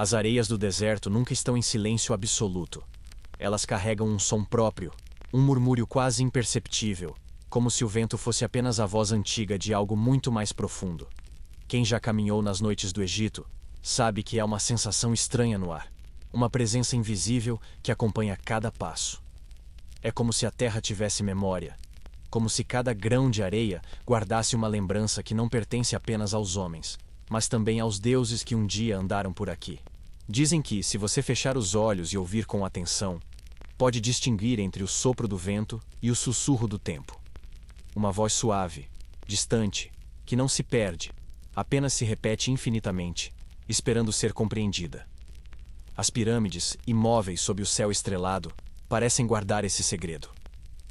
As areias do deserto nunca estão em silêncio absoluto. Elas carregam um som próprio, um murmúrio quase imperceptível, como se o vento fosse apenas a voz antiga de algo muito mais profundo. Quem já caminhou nas noites do Egito sabe que há uma sensação estranha no ar, uma presença invisível que acompanha cada passo. É como se a terra tivesse memória, como se cada grão de areia guardasse uma lembrança que não pertence apenas aos homens, mas também aos deuses que um dia andaram por aqui. Dizem que, se você fechar os olhos e ouvir com atenção, pode distinguir entre o sopro do vento e o sussurro do tempo. Uma voz suave, distante, que não se perde, apenas se repete infinitamente, esperando ser compreendida. As pirâmides, imóveis sob o céu estrelado, parecem guardar esse segredo.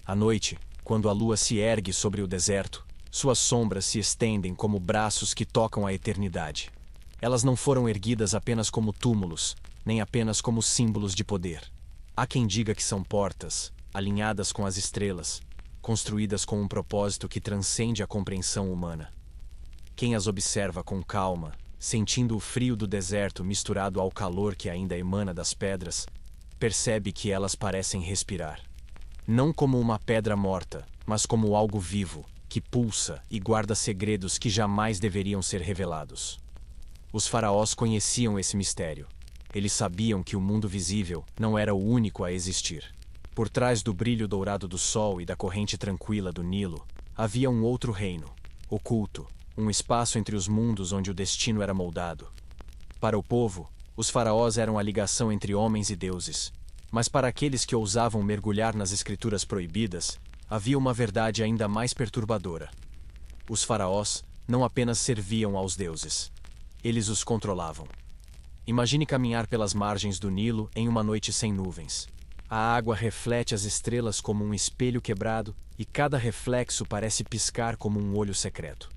À noite, quando a lua se ergue sobre o deserto, suas sombras se estendem como braços que tocam a eternidade. Elas não foram erguidas apenas como túmulos, nem apenas como símbolos de poder. Há quem diga que são portas, alinhadas com as estrelas, construídas com um propósito que transcende a compreensão humana. Quem as observa com calma, sentindo o frio do deserto misturado ao calor que ainda emana das pedras, percebe que elas parecem respirar. Não como uma pedra morta, mas como algo vivo, que pulsa e guarda segredos que jamais deveriam ser revelados. Os faraós conheciam esse mistério. Eles sabiam que o mundo visível não era o único a existir. Por trás do brilho dourado do sol e da corrente tranquila do Nilo, havia um outro reino, oculto, um espaço entre os mundos onde o destino era moldado. Para o povo, os faraós eram a ligação entre homens e deuses. Mas para aqueles que ousavam mergulhar nas escrituras proibidas, havia uma verdade ainda mais perturbadora. Os faraós não apenas serviam aos deuses. Eles os controlavam. Imagine caminhar pelas margens do Nilo em uma noite sem nuvens. A água reflete as estrelas como um espelho quebrado e cada reflexo parece piscar como um olho secreto.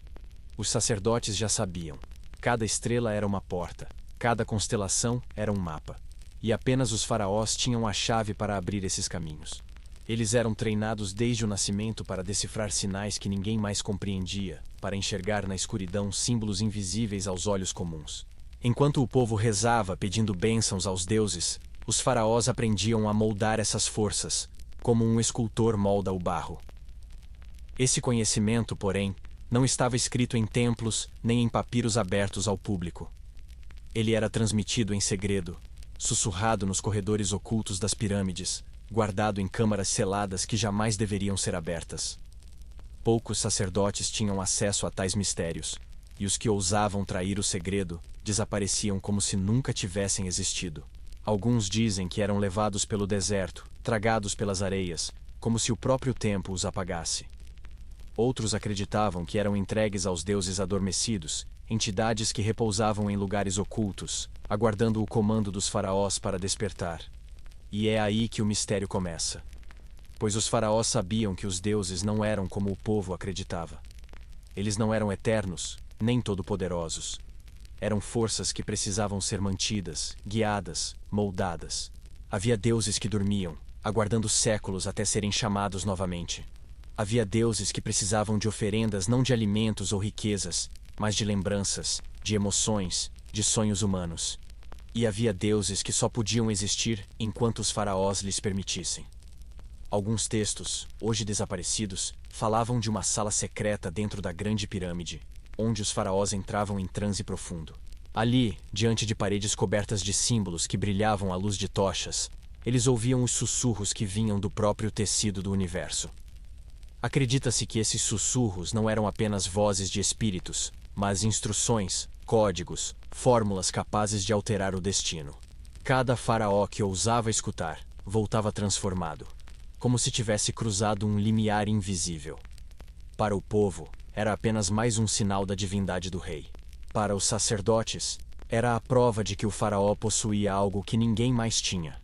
Os sacerdotes já sabiam. Cada estrela era uma porta, cada constelação era um mapa. E apenas os faraós tinham a chave para abrir esses caminhos. Eles eram treinados desde o nascimento para decifrar sinais que ninguém mais compreendia, para enxergar na escuridão símbolos invisíveis aos olhos comuns. Enquanto o povo rezava pedindo bênçãos aos deuses, os faraós aprendiam a moldar essas forças, como um escultor molda o barro. Esse conhecimento, porém, não estava escrito em templos nem em papiros abertos ao público. Ele era transmitido em segredo, sussurrado nos corredores ocultos das pirâmides, guardado em câmaras seladas que jamais deveriam ser abertas. Poucos sacerdotes tinham acesso a tais mistérios, e os que ousavam trair o segredo desapareciam como se nunca tivessem existido. Alguns dizem que eram levados pelo deserto, tragados pelas areias, como se o próprio tempo os apagasse. Outros acreditavam que eram entregues aos deuses adormecidos, entidades que repousavam em lugares ocultos, aguardando o comando dos faraós para despertar. E é aí que o mistério começa. Pois os faraós sabiam que os deuses não eram como o povo acreditava. Eles não eram eternos, nem todo-poderosos. Eram forças que precisavam ser mantidas, guiadas, moldadas. Havia deuses que dormiam, aguardando séculos até serem chamados novamente. Havia deuses que precisavam de oferendas não de alimentos ou riquezas, mas de lembranças, de emoções, de sonhos humanos. E havia deuses que só podiam existir enquanto os faraós lhes permitissem. Alguns textos, hoje desaparecidos, falavam de uma sala secreta dentro da Grande Pirâmide, onde os faraós entravam em transe profundo. Ali, diante de paredes cobertas de símbolos que brilhavam à luz de tochas, eles ouviam os sussurros que vinham do próprio tecido do universo. Acredita-se que esses sussurros não eram apenas vozes de espíritos, mas instruções, códigos, fórmulas capazes de alterar o destino. Cada faraó que ousava escutar, voltava transformado, como se tivesse cruzado um limiar invisível. Para o povo, era apenas mais um sinal da divindade do rei. Para os sacerdotes, era a prova de que o faraó possuía algo que ninguém mais tinha: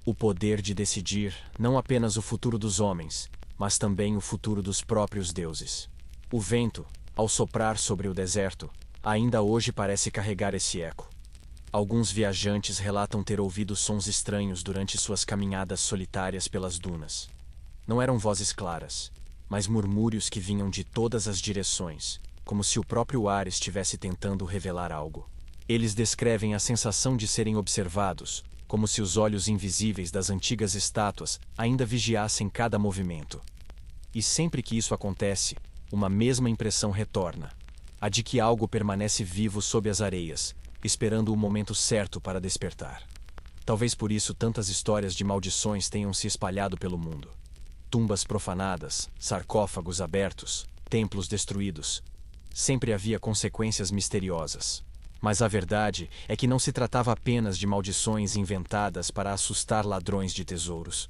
o poder de decidir não apenas o futuro dos homens, mas também o futuro dos próprios deuses. O vento, ao soprar sobre o deserto, ainda hoje parece carregar esse eco. Alguns viajantes relatam ter ouvido sons estranhos durante suas caminhadas solitárias pelas dunas. Não eram vozes claras, mas murmúrios que vinham de todas as direções, como se o próprio ar estivesse tentando revelar algo. Eles descrevem a sensação de serem observados, como se os olhos invisíveis das antigas estátuas ainda vigiassem cada movimento. E sempre que isso acontece, uma mesma impressão retorna: a de que algo permanece vivo sob as areias, esperando o momento certo para despertar. Talvez por isso tantas histórias de maldições tenham se espalhado pelo mundo. Tumbas profanadas, sarcófagos abertos, templos destruídos. Sempre havia consequências misteriosas. Mas a verdade é que não se tratava apenas de maldições inventadas para assustar ladrões de tesouros.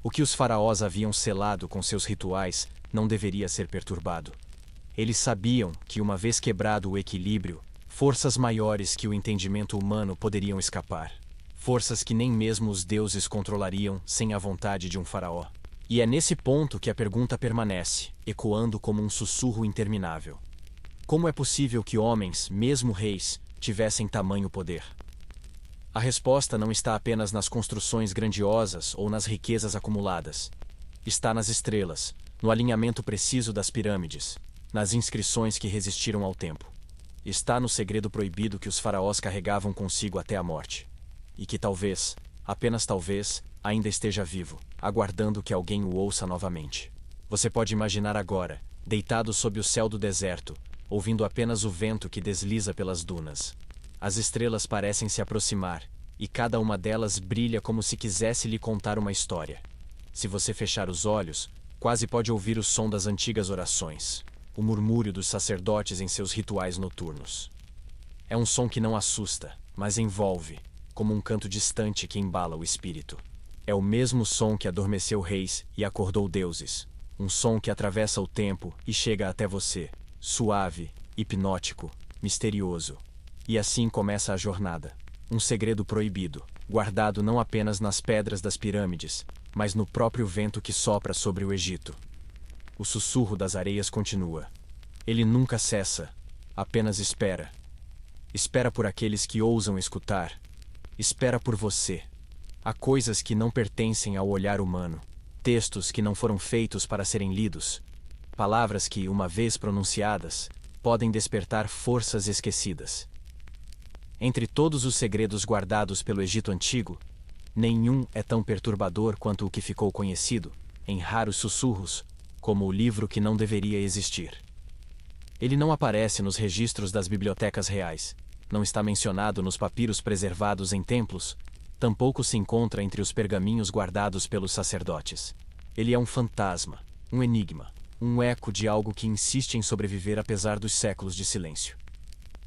O que os faraós haviam selado com seus rituais não deveria ser perturbado. Eles sabiam que, uma vez quebrado o equilíbrio, forças maiores que o entendimento humano poderiam escapar. Forças que nem mesmo os deuses controlariam sem a vontade de um faraó. E é nesse ponto que a pergunta permanece, ecoando como um sussurro interminável. Como é possível que homens, mesmo reis, tivessem tamanho poder? A resposta não está apenas nas construções grandiosas ou nas riquezas acumuladas. Está nas estrelas, no alinhamento preciso das pirâmides, nas inscrições que resistiram ao tempo. Está no segredo proibido que os faraós carregavam consigo até a morte. E que talvez, apenas talvez, ainda esteja vivo, aguardando que alguém o ouça novamente. Você pode imaginar agora, deitado sob o céu do deserto, ouvindo apenas o vento que desliza pelas dunas. As estrelas parecem se aproximar, e cada uma delas brilha como se quisesse lhe contar uma história. Se você fechar os olhos, quase pode ouvir o som das antigas orações, o murmúrio dos sacerdotes em seus rituais noturnos. É um som que não assusta, mas envolve, como um canto distante que embala o espírito. É o mesmo som que adormeceu reis e acordou deuses. Um som que atravessa o tempo e chega até você, suave, hipnótico, misterioso. E assim começa a jornada. Um segredo proibido, guardado não apenas nas pedras das pirâmides, mas no próprio vento que sopra sobre o Egito. O sussurro das areias continua. Ele nunca cessa, apenas espera. Espera por aqueles que ousam escutar. Espera por você. Há coisas que não pertencem ao olhar humano, textos que não foram feitos para serem lidos, palavras que, uma vez pronunciadas, podem despertar forças esquecidas. Entre todos os segredos guardados pelo Egito Antigo, nenhum é tão perturbador quanto o que ficou conhecido, em raros sussurros, como o livro que não deveria existir. Ele não aparece nos registros das bibliotecas reais, não está mencionado nos papiros preservados em templos, tampouco se encontra entre os pergaminhos guardados pelos sacerdotes. Ele é um fantasma, um enigma, um eco de algo que insiste em sobreviver apesar dos séculos de silêncio.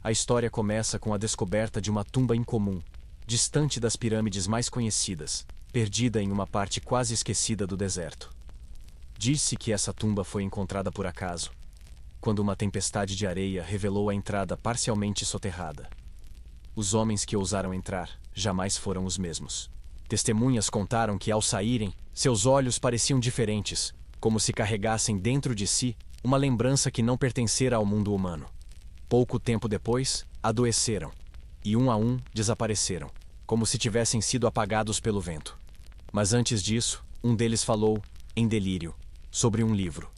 A história começa com a descoberta de uma tumba incomum, distante das pirâmides mais conhecidas, perdida em uma parte quase esquecida do deserto. Diz-se que essa tumba foi encontrada por acaso, quando uma tempestade de areia revelou a entrada parcialmente soterrada. Os homens que ousaram entrar jamais foram os mesmos. Testemunhas contaram que, ao saírem, seus olhos pareciam diferentes, como se carregassem dentro de si uma lembrança que não pertencera ao mundo humano. Pouco tempo depois, adoeceram, e um a um desapareceram, como se tivessem sido apagados pelo vento. Mas antes disso, um deles falou, em delírio, sobre um livro.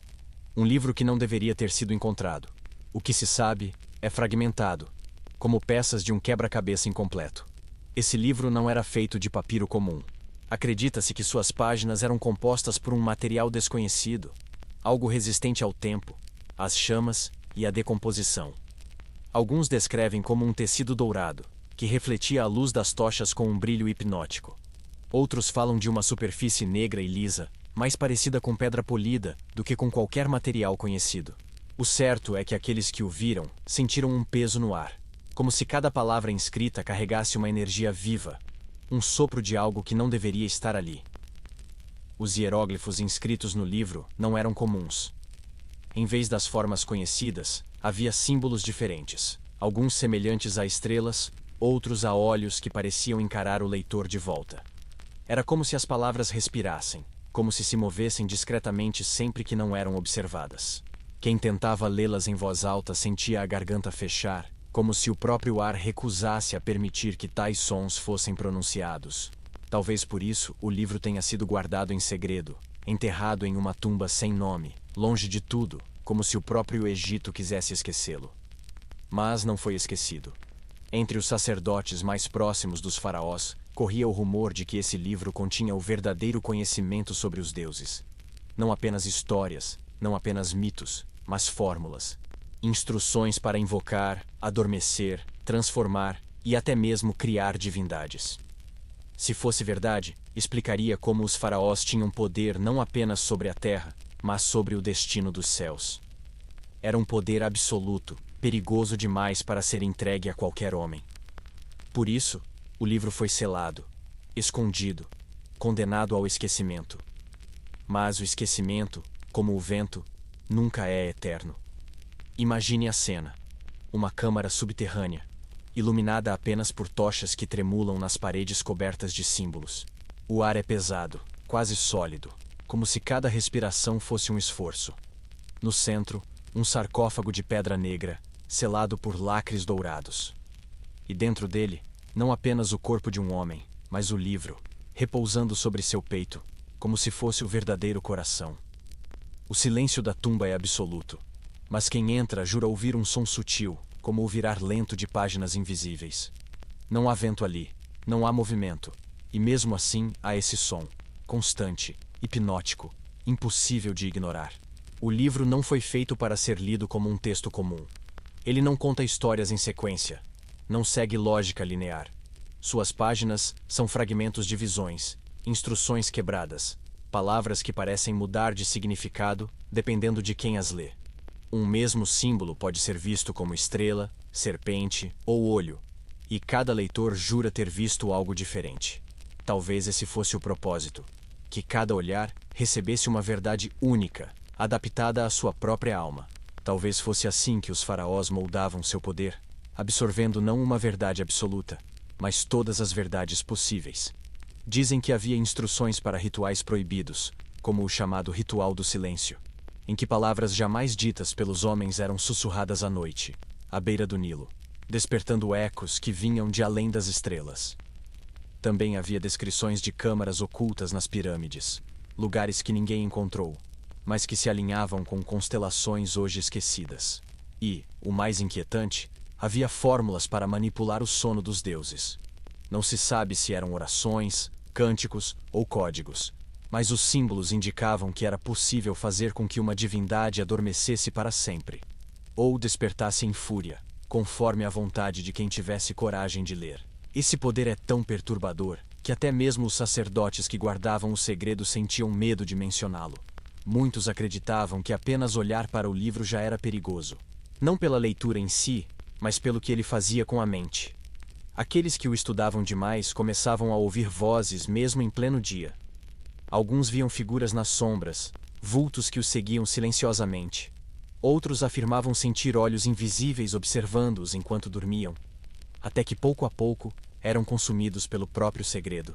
Um livro que não deveria ter sido encontrado. O que se sabe é fragmentado, como peças de um quebra-cabeça incompleto. Esse livro não era feito de papiro comum. Acredita-se que suas páginas eram compostas por um material desconhecido, algo resistente ao tempo, às chamas e à decomposição. Alguns descrevem como um tecido dourado, que refletia a luz das tochas com um brilho hipnótico. Outros falam de uma superfície negra e lisa, mais parecida com pedra polida do que com qualquer material conhecido. O certo é que aqueles que o viram sentiram um peso no ar, como se cada palavra inscrita carregasse uma energia viva, um sopro de algo que não deveria estar ali. Os hieróglifos inscritos no livro não eram comuns. Em vez das formas conhecidas, havia símbolos diferentes, alguns semelhantes a estrelas, outros a olhos que pareciam encarar o leitor de volta. Era como se as palavras respirassem, como se movessem discretamente sempre que não eram observadas. Quem tentava lê-las em voz alta sentia a garganta fechar, como se o próprio ar recusasse a permitir que tais sons fossem pronunciados. Talvez por isso o livro tenha sido guardado em segredo, enterrado em uma tumba sem nome, longe de tudo, como se o próprio Egito quisesse esquecê-lo. Mas não foi esquecido. Entre os sacerdotes mais próximos dos faraós, corria o rumor de que esse livro continha o verdadeiro conhecimento sobre os deuses. Não apenas histórias, não apenas mitos, mas fórmulas. Instruções para invocar, adormecer, transformar e até mesmo criar divindades. Se fosse verdade, explicaria como os faraós tinham poder não apenas sobre a terra, mas sobre o destino dos céus. Era um poder absoluto, perigoso demais para ser entregue a qualquer homem. Por isso, o livro foi selado, escondido, condenado ao esquecimento. Mas o esquecimento, como o vento, nunca é eterno. Imagine a cena: uma câmara subterrânea, iluminada apenas por tochas que tremulam nas paredes cobertas de símbolos. O ar é pesado, quase sólido, como se cada respiração fosse um esforço. No centro, um sarcófago de pedra negra, selado por lacres dourados. E dentro dele, não apenas o corpo de um homem, mas o livro, repousando sobre seu peito, como se fosse o verdadeiro coração. O silêncio da tumba é absoluto, mas quem entra jura ouvir um som sutil, como o virar lento de páginas invisíveis. Não há vento ali, não há movimento, e mesmo assim há esse som, constante, hipnótico, impossível de ignorar. O livro não foi feito para ser lido como um texto comum. Ele não conta histórias em sequência, não segue lógica linear. Suas páginas são fragmentos de visões, instruções quebradas, palavras que parecem mudar de significado dependendo de quem as lê. Um mesmo símbolo pode ser visto como estrela, serpente ou olho, e cada leitor jura ter visto algo diferente. Talvez esse fosse o propósito, que cada olhar recebesse uma verdade única, adaptada à sua própria alma. Talvez fosse assim que os faraós moldavam seu poder, absorvendo não uma verdade absoluta, mas todas as verdades possíveis. Dizem que havia instruções para rituais proibidos, como o chamado Ritual do Silêncio, em que palavras jamais ditas pelos homens eram sussurradas à noite, à beira do Nilo, despertando ecos que vinham de além das estrelas. Também havia descrições de câmaras ocultas nas pirâmides, lugares que ninguém encontrou, mas que se alinhavam com constelações hoje esquecidas. E, o mais inquietante, havia fórmulas para manipular o sono dos deuses. Não se sabe se eram orações, cânticos ou códigos, mas os símbolos indicavam que era possível fazer com que uma divindade adormecesse para sempre, ou despertasse em fúria, conforme a vontade de quem tivesse coragem de ler. Esse poder é tão perturbador que até mesmo os sacerdotes que guardavam o segredo sentiam medo de mencioná-lo. Muitos acreditavam que apenas olhar para o livro já era perigoso, não pela leitura em si, mas pelo que ele fazia com a mente. Aqueles que o estudavam demais começavam a ouvir vozes mesmo em pleno dia. Alguns viam figuras nas sombras, vultos que os seguiam silenciosamente. Outros afirmavam sentir olhos invisíveis observando-os enquanto dormiam, até que pouco a pouco eram consumidos pelo próprio segredo.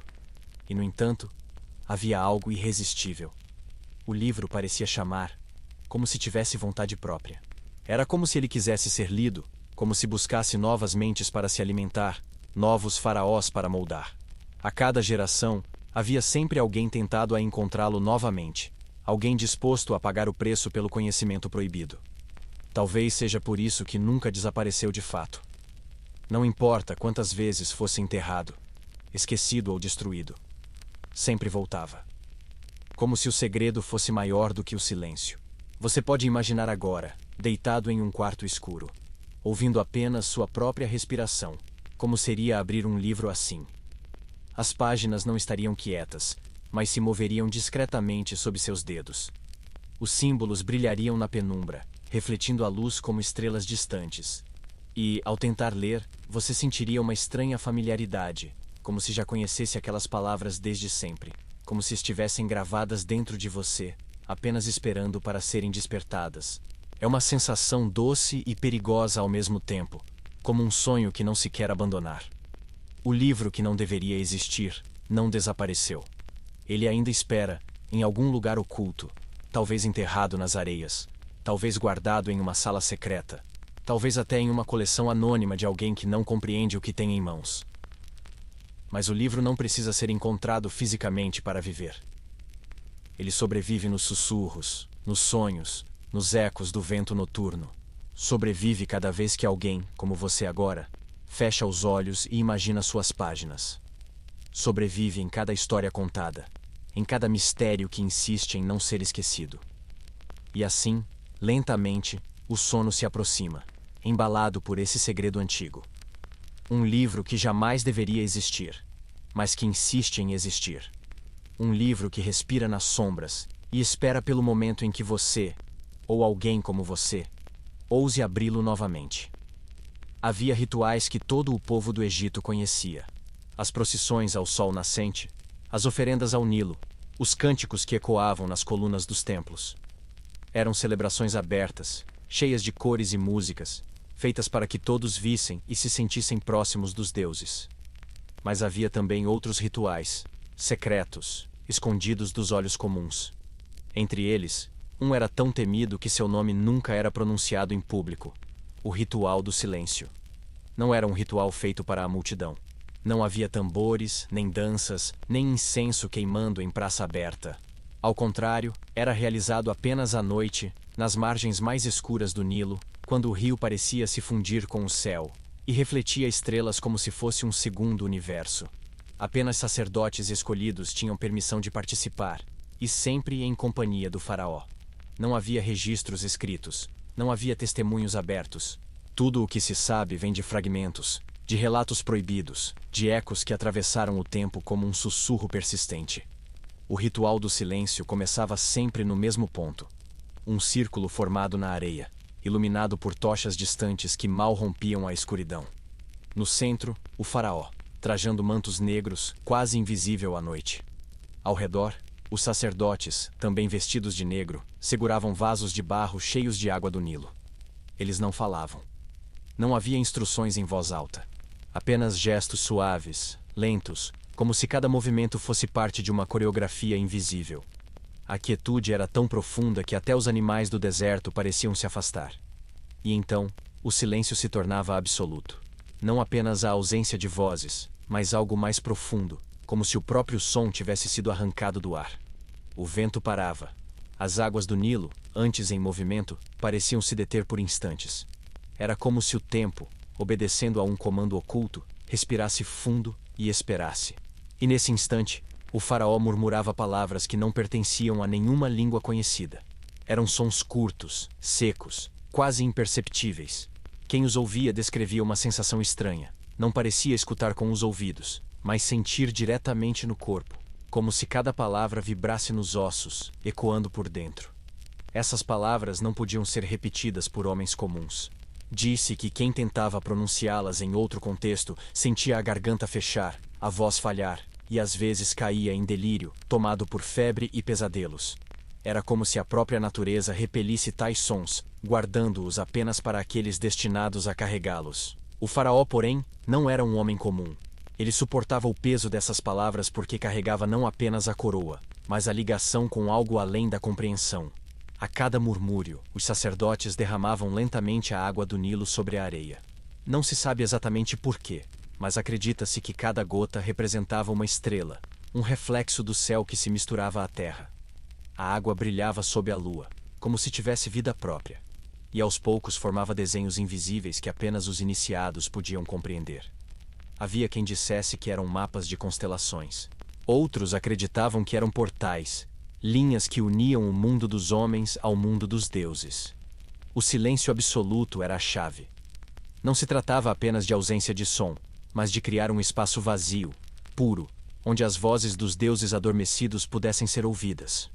E, no entanto, havia algo irresistível. O livro parecia chamar, como se tivesse vontade própria. Era como se ele quisesse ser lido, como se buscasse novas mentes para se alimentar, novos faraós para moldar. A cada geração, havia sempre alguém tentado a encontrá-lo novamente, alguém disposto a pagar o preço pelo conhecimento proibido. Talvez seja por isso que nunca desapareceu de fato. Não importa quantas vezes fosse enterrado, esquecido ou destruído, sempre voltava. Como se o segredo fosse maior do que o silêncio. Você pode imaginar agora, deitado em um quarto escuro, ouvindo apenas sua própria respiração, como seria abrir um livro assim. As páginas não estariam quietas, mas se moveriam discretamente sob seus dedos. Os símbolos brilhariam na penumbra, refletindo a luz como estrelas distantes. E, ao tentar ler, você sentiria uma estranha familiaridade, como se já conhecesse aquelas palavras desde sempre, como se estivessem gravadas dentro de você, apenas esperando para serem despertadas. É uma sensação doce e perigosa ao mesmo tempo, como um sonho que não se quer abandonar. O livro que não deveria existir não desapareceu. Ele ainda espera, em algum lugar oculto, talvez enterrado nas areias, talvez guardado em uma sala secreta, talvez até em uma coleção anônima de alguém que não compreende o que tem em mãos. Mas o livro não precisa ser encontrado fisicamente para viver. Ele sobrevive nos sussurros, nos sonhos, nos ecos do vento noturno. Sobrevive cada vez que alguém, como você agora, fecha os olhos e imagina suas páginas. Sobrevive em cada história contada, em cada mistério que insiste em não ser esquecido. E assim, lentamente, o sono se aproxima, embalado por esse segredo antigo. Um livro que jamais deveria existir, mas que insiste em existir. Um livro que respira nas sombras e espera pelo momento em que você, ou alguém como você, ouse abri-lo novamente. Havia rituais que todo o povo do Egito conhecia. As procissões ao sol nascente, as oferendas ao Nilo, os cânticos que ecoavam nas colunas dos templos. Eram celebrações abertas, cheias de cores e músicas, feitas para que todos vissem e se sentissem próximos dos deuses. Mas havia também outros rituais, secretos, escondidos dos olhos comuns. Entre eles, um era tão temido que seu nome nunca era pronunciado em público: o ritual do silêncio. Não era um ritual feito para a multidão. Não havia tambores, nem danças, nem incenso queimando em praça aberta. Ao contrário, era realizado apenas à noite, nas margens mais escuras do Nilo, quando o rio parecia se fundir com o céu, e refletia estrelas como se fosse um segundo universo. Apenas sacerdotes escolhidos tinham permissão de participar, e sempre em companhia do faraó. Não havia registros escritos, não havia testemunhos abertos. Tudo o que se sabe vem de fragmentos, de relatos proibidos, de ecos que atravessaram o tempo como um sussurro persistente. O ritual do silêncio começava sempre no mesmo ponto. Um círculo formado na areia, iluminado por tochas distantes que mal rompiam a escuridão. No centro, o faraó, trajando mantos negros, quase invisível à noite. Ao redor, os sacerdotes, também vestidos de negro, seguravam vasos de barro cheios de água do Nilo. Eles não falavam. Não havia instruções em voz alta. Apenas gestos suaves, lentos, como se cada movimento fosse parte de uma coreografia invisível. A quietude era tão profunda que até os animais do deserto pareciam se afastar. E então, o silêncio se tornava absoluto. Não apenas a ausência de vozes, mas algo mais profundo, como se o próprio som tivesse sido arrancado do ar. O vento parava. As águas do Nilo, antes em movimento, pareciam se deter por instantes. Era como se o tempo, obedecendo a um comando oculto, respirasse fundo e esperasse. E nesse instante, o faraó murmurava palavras que não pertenciam a nenhuma língua conhecida. Eram sons curtos, secos, quase imperceptíveis. Quem os ouvia descrevia uma sensação estranha. Não parecia escutar com os ouvidos, mas sentir diretamente no corpo, como se cada palavra vibrasse nos ossos, ecoando por dentro. Essas palavras não podiam ser repetidas por homens comuns. Disse que quem tentava pronunciá-las em outro contexto sentia a garganta fechar, a voz falhar, e às vezes caía em delírio, tomado por febre e pesadelos. Era como se a própria natureza repelisse tais sons, guardando-os apenas para aqueles destinados a carregá-los. O faraó, porém, não era um homem comum. Ele suportava o peso dessas palavras porque carregava não apenas a coroa, mas a ligação com algo além da compreensão. A cada murmúrio, os sacerdotes derramavam lentamente a água do Nilo sobre a areia. Não se sabe exatamente por quê, mas acredita-se que cada gota representava uma estrela, um reflexo do céu que se misturava à terra. A água brilhava sob a lua, como se tivesse vida própria, e aos poucos formava desenhos invisíveis que apenas os iniciados podiam compreender. Havia quem dissesse que eram mapas de constelações. Outros acreditavam que eram portais, linhas que uniam o mundo dos homens ao mundo dos deuses. O silêncio absoluto era a chave. Não se tratava apenas de ausência de som, mas de criar um espaço vazio, puro, onde as vozes dos deuses adormecidos pudessem ser ouvidas.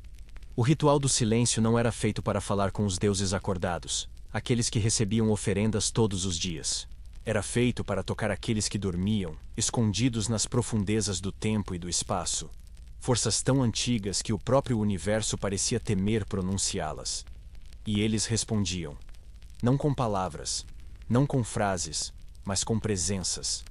O ritual do silêncio não era feito para falar com os deuses acordados, aqueles que recebiam oferendas todos os dias. Era feito para tocar aqueles que dormiam, escondidos nas profundezas do tempo e do espaço. Forças tão antigas que o próprio universo parecia temer pronunciá-las. E eles respondiam. Não com palavras, não com frases, mas com presenças.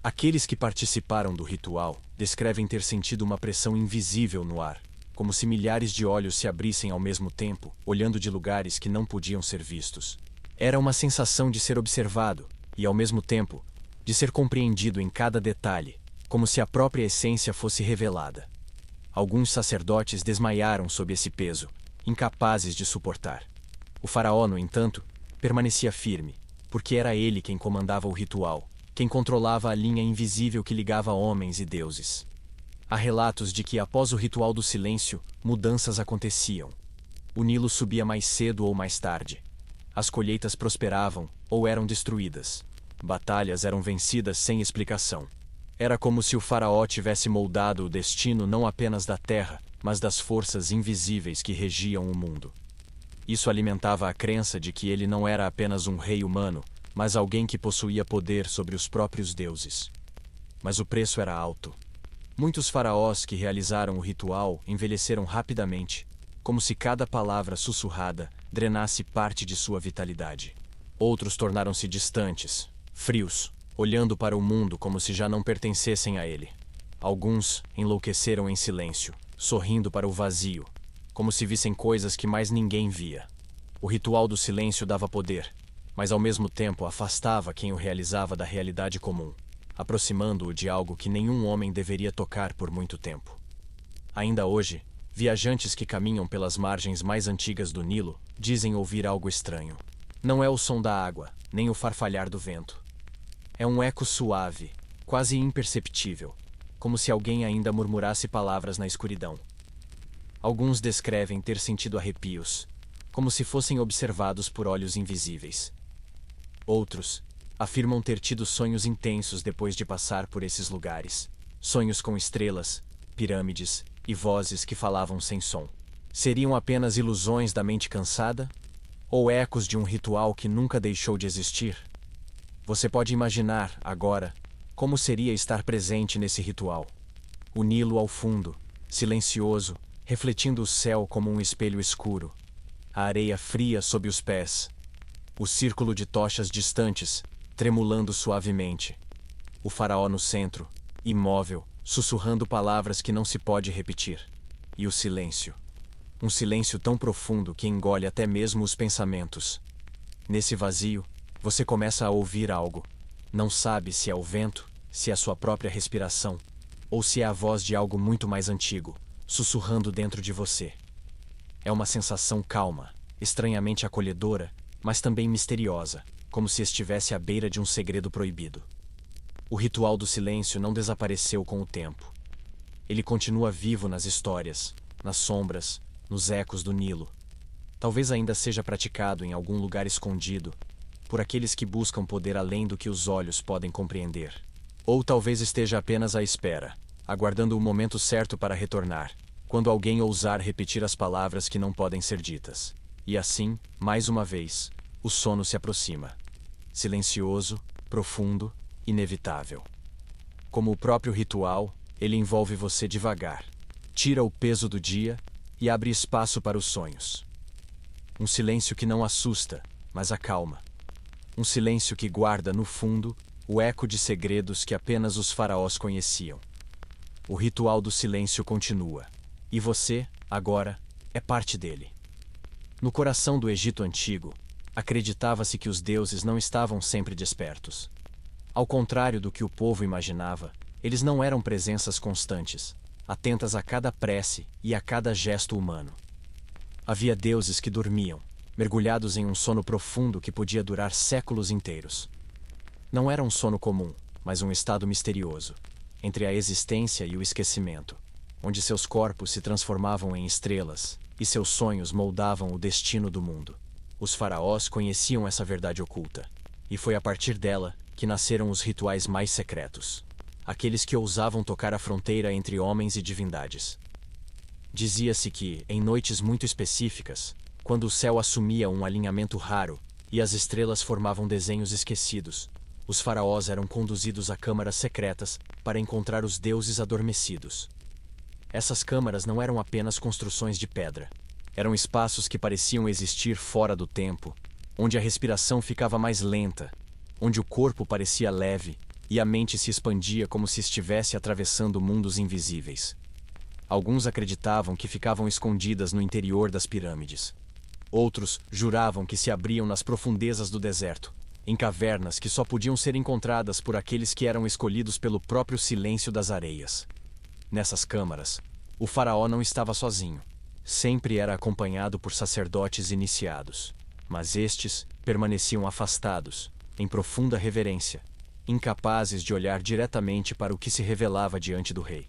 Aqueles que participaram do ritual descrevem ter sentido uma pressão invisível no ar, como se milhares de olhos se abrissem ao mesmo tempo, olhando de lugares que não podiam ser vistos. Era uma sensação de ser observado, e ao mesmo tempo, de ser compreendido em cada detalhe, como se a própria essência fosse revelada. Alguns sacerdotes desmaiaram sob esse peso, incapazes de suportar. O faraó, no entanto, permanecia firme, porque era ele quem comandava o ritual, quem controlava a linha invisível que ligava homens e deuses. Há relatos de que, após o ritual do silêncio, mudanças aconteciam. O Nilo subia mais cedo ou mais tarde. As colheitas prosperavam ou eram destruídas. Batalhas eram vencidas sem explicação. Era como se o faraó tivesse moldado o destino não apenas da terra, mas das forças invisíveis que regiam o mundo. Isso alimentava a crença de que ele não era apenas um rei humano, mas alguém que possuía poder sobre os próprios deuses. Mas o preço era alto. Muitos faraós que realizaram o ritual envelheceram rapidamente, como se cada palavra sussurrada drenasse parte de sua vitalidade. Outros tornaram-se distantes, frios, olhando para o mundo como se já não pertencessem a ele. Alguns enlouqueceram em silêncio, sorrindo para o vazio, como se vissem coisas que mais ninguém via. O ritual do silêncio dava poder, mas ao mesmo tempo afastava quem o realizava da realidade comum, aproximando-o de algo que nenhum homem deveria tocar por muito tempo. Ainda hoje, viajantes que caminham pelas margens mais antigas do Nilo dizem ouvir algo estranho. Não é o som da água, nem o farfalhar do vento. É um eco suave, quase imperceptível, como se alguém ainda murmurasse palavras na escuridão. Alguns descrevem ter sentido arrepios, como se fossem observados por olhos invisíveis. Outros afirmam ter tido sonhos intensos depois de passar por esses lugares. Sonhos com estrelas, pirâmides e vozes que falavam sem som. Seriam apenas ilusões da mente cansada? Ou ecos de um ritual que nunca deixou de existir? Você pode imaginar, agora, como seria estar presente nesse ritual. O Nilo ao fundo, silencioso, refletindo o céu como um espelho escuro. A areia fria sob os pés. O círculo de tochas distantes, tremulando suavemente. O faraó no centro, imóvel, sussurrando palavras que não se pode repetir. E o silêncio. Um silêncio tão profundo que engole até mesmo os pensamentos. Nesse vazio, você começa a ouvir algo. Não sabe se é o vento, se é a sua própria respiração, ou se é a voz de algo muito mais antigo, sussurrando dentro de você. É uma sensação calma, estranhamente acolhedora, mas também misteriosa, como se estivesse à beira de um segredo proibido. O ritual do silêncio não desapareceu com o tempo. Ele continua vivo nas histórias, nas sombras, nos ecos do Nilo. Talvez ainda seja praticado em algum lugar escondido, por aqueles que buscam poder além do que os olhos podem compreender. Ou talvez esteja apenas à espera, aguardando o momento certo para retornar, quando alguém ousar repetir as palavras que não podem ser ditas. E assim, mais uma vez, o sono se aproxima. Silencioso, profundo, inevitável. Como o próprio ritual, ele envolve você devagar, tira o peso do dia e abre espaço para os sonhos. Um silêncio que não assusta, mas acalma. Um silêncio que guarda, no fundo, o eco de segredos que apenas os faraós conheciam. O ritual do silêncio continua. E você, agora, é parte dele. No coração do Egito Antigo, acreditava-se que os deuses não estavam sempre despertos. Ao contrário do que o povo imaginava, eles não eram presenças constantes, atentas a cada prece e a cada gesto humano. Havia deuses que dormiam, mergulhados em um sono profundo que podia durar séculos inteiros. Não era um sono comum, mas um estado misterioso, entre a existência e o esquecimento, onde seus corpos se transformavam em estrelas e seus sonhos moldavam o destino do mundo. Os faraós conheciam essa verdade oculta, e foi a partir dela que nasceram os rituais mais secretos, aqueles que ousavam tocar a fronteira entre homens e divindades. Dizia-se que, em noites muito específicas, quando o céu assumia um alinhamento raro e as estrelas formavam desenhos esquecidos, os faraós eram conduzidos a câmaras secretas para encontrar os deuses adormecidos. Essas câmaras não eram apenas construções de pedra. Eram espaços que pareciam existir fora do tempo, onde a respiração ficava mais lenta, onde o corpo parecia leve e a mente se expandia como se estivesse atravessando mundos invisíveis. Alguns acreditavam que ficavam escondidas no interior das pirâmides. Outros juravam que se abriam nas profundezas do deserto, em cavernas que só podiam ser encontradas por aqueles que eram escolhidos pelo próprio silêncio das areias. Nessas câmaras, o faraó não estava sozinho. Sempre era acompanhado por sacerdotes iniciados, mas estes permaneciam afastados, em profunda reverência, incapazes de olhar diretamente para o que se revelava diante do rei.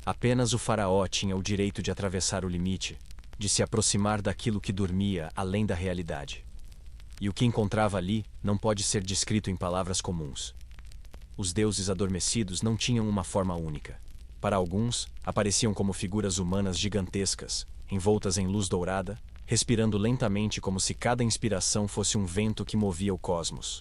Apenas o faraó tinha o direito de atravessar o limite, de se aproximar daquilo que dormia além da realidade. E o que encontrava ali não pode ser descrito em palavras comuns. Os deuses adormecidos não tinham uma forma única. Para alguns, apareciam como figuras humanas gigantescas, envoltas em luz dourada, respirando lentamente como se cada inspiração fosse um vento que movia o cosmos.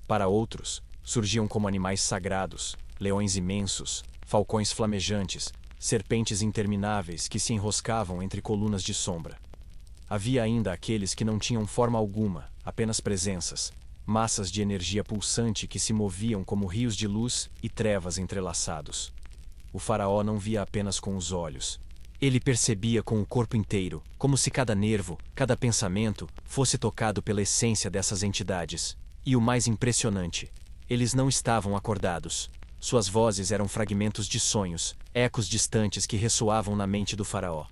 Para outros, surgiam como animais sagrados, leões imensos, falcões flamejantes, serpentes intermináveis que se enroscavam entre colunas de sombra. Havia ainda aqueles que não tinham forma alguma, apenas presenças, massas de energia pulsante que se moviam como rios de luz e trevas entrelaçados. O faraó não via apenas com os olhos. Ele percebia com o corpo inteiro, como se cada nervo, cada pensamento, fosse tocado pela essência dessas entidades. E o mais impressionante, eles não estavam acordados. Suas vozes eram fragmentos de sonhos, ecos distantes que ressoavam na mente do faraó.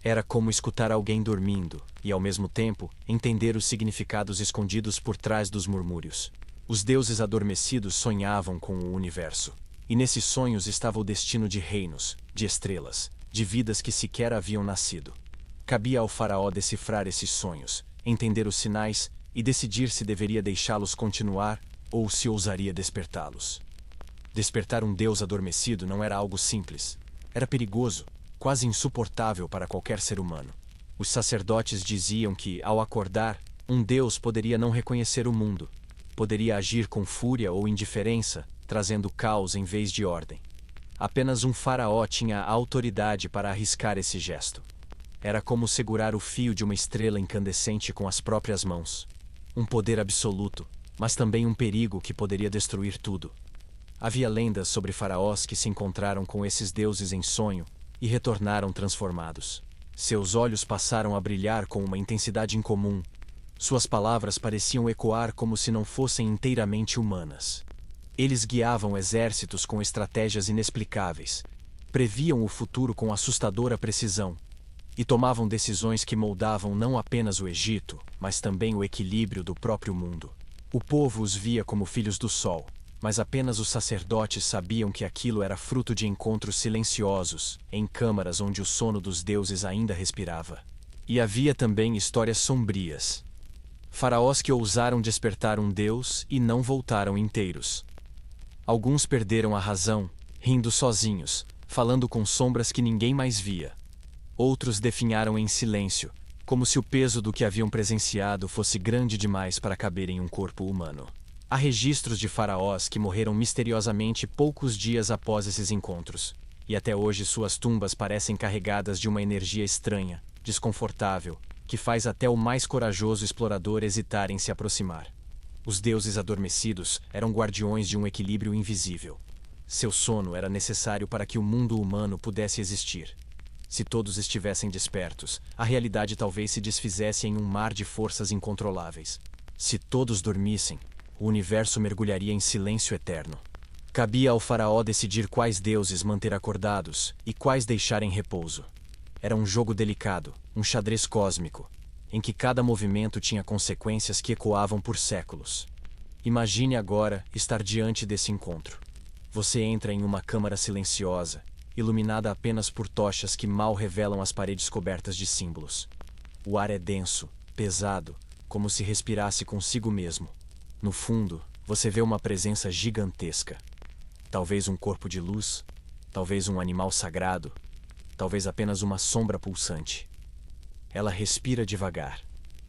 Era como escutar alguém dormindo, e ao mesmo tempo, entender os significados escondidos por trás dos murmúrios. Os deuses adormecidos sonhavam com o universo. E nesses sonhos estava o destino de reinos, de estrelas, de vidas que sequer haviam nascido. Cabia ao faraó decifrar esses sonhos, entender os sinais e decidir se deveria deixá-los continuar ou se ousaria despertá-los. Despertar um deus adormecido não era algo simples. Era perigoso, quase insuportável para qualquer ser humano. Os sacerdotes diziam que, ao acordar, um deus poderia não reconhecer o mundo. Poderia agir com fúria ou indiferença, trazendo caos em vez de ordem. Apenas um faraó tinha a autoridade para arriscar esse gesto. Era como segurar o fio de uma estrela incandescente com as próprias mãos. Um poder absoluto, mas também um perigo que poderia destruir tudo. Havia lendas sobre faraós que se encontraram com esses deuses em sonho e retornaram transformados. Seus olhos passaram a brilhar com uma intensidade incomum. Suas palavras pareciam ecoar como se não fossem inteiramente humanas. Eles guiavam exércitos com estratégias inexplicáveis, previam o futuro com assustadora precisão e tomavam decisões que moldavam não apenas o Egito, mas também o equilíbrio do próprio mundo. O povo os via como filhos do sol, mas apenas os sacerdotes sabiam que aquilo era fruto de encontros silenciosos, em câmaras onde o sono dos deuses ainda respirava. E havia também histórias sombrias. Faraós que ousaram despertar um deus e não voltaram inteiros. Alguns perderam a razão, rindo sozinhos, falando com sombras que ninguém mais via. Outros definharam em silêncio, como se o peso do que haviam presenciado fosse grande demais para caber em um corpo humano. Há registros de faraós que morreram misteriosamente poucos dias após esses encontros, e até hoje suas tumbas parecem carregadas de uma energia estranha, desconfortável, que faz até o mais corajoso explorador hesitar em se aproximar. Os deuses adormecidos eram guardiões de um equilíbrio invisível. Seu sono era necessário para que o mundo humano pudesse existir. Se todos estivessem despertos, a realidade talvez se desfizesse em um mar de forças incontroláveis. Se todos dormissem, o universo mergulharia em silêncio eterno. Cabia ao faraó decidir quais deuses manter acordados e quais deixar em repouso. Era um jogo delicado, um xadrez cósmico, em que cada movimento tinha consequências que ecoavam por séculos. Imagine agora estar diante desse encontro. Você entra em uma câmara silenciosa, iluminada apenas por tochas que mal revelam as paredes cobertas de símbolos. O ar é denso, pesado, como se respirasse consigo mesmo. No fundo, você vê uma presença gigantesca. Talvez um corpo de luz, talvez um animal sagrado, talvez apenas uma sombra pulsante. Ela respira devagar,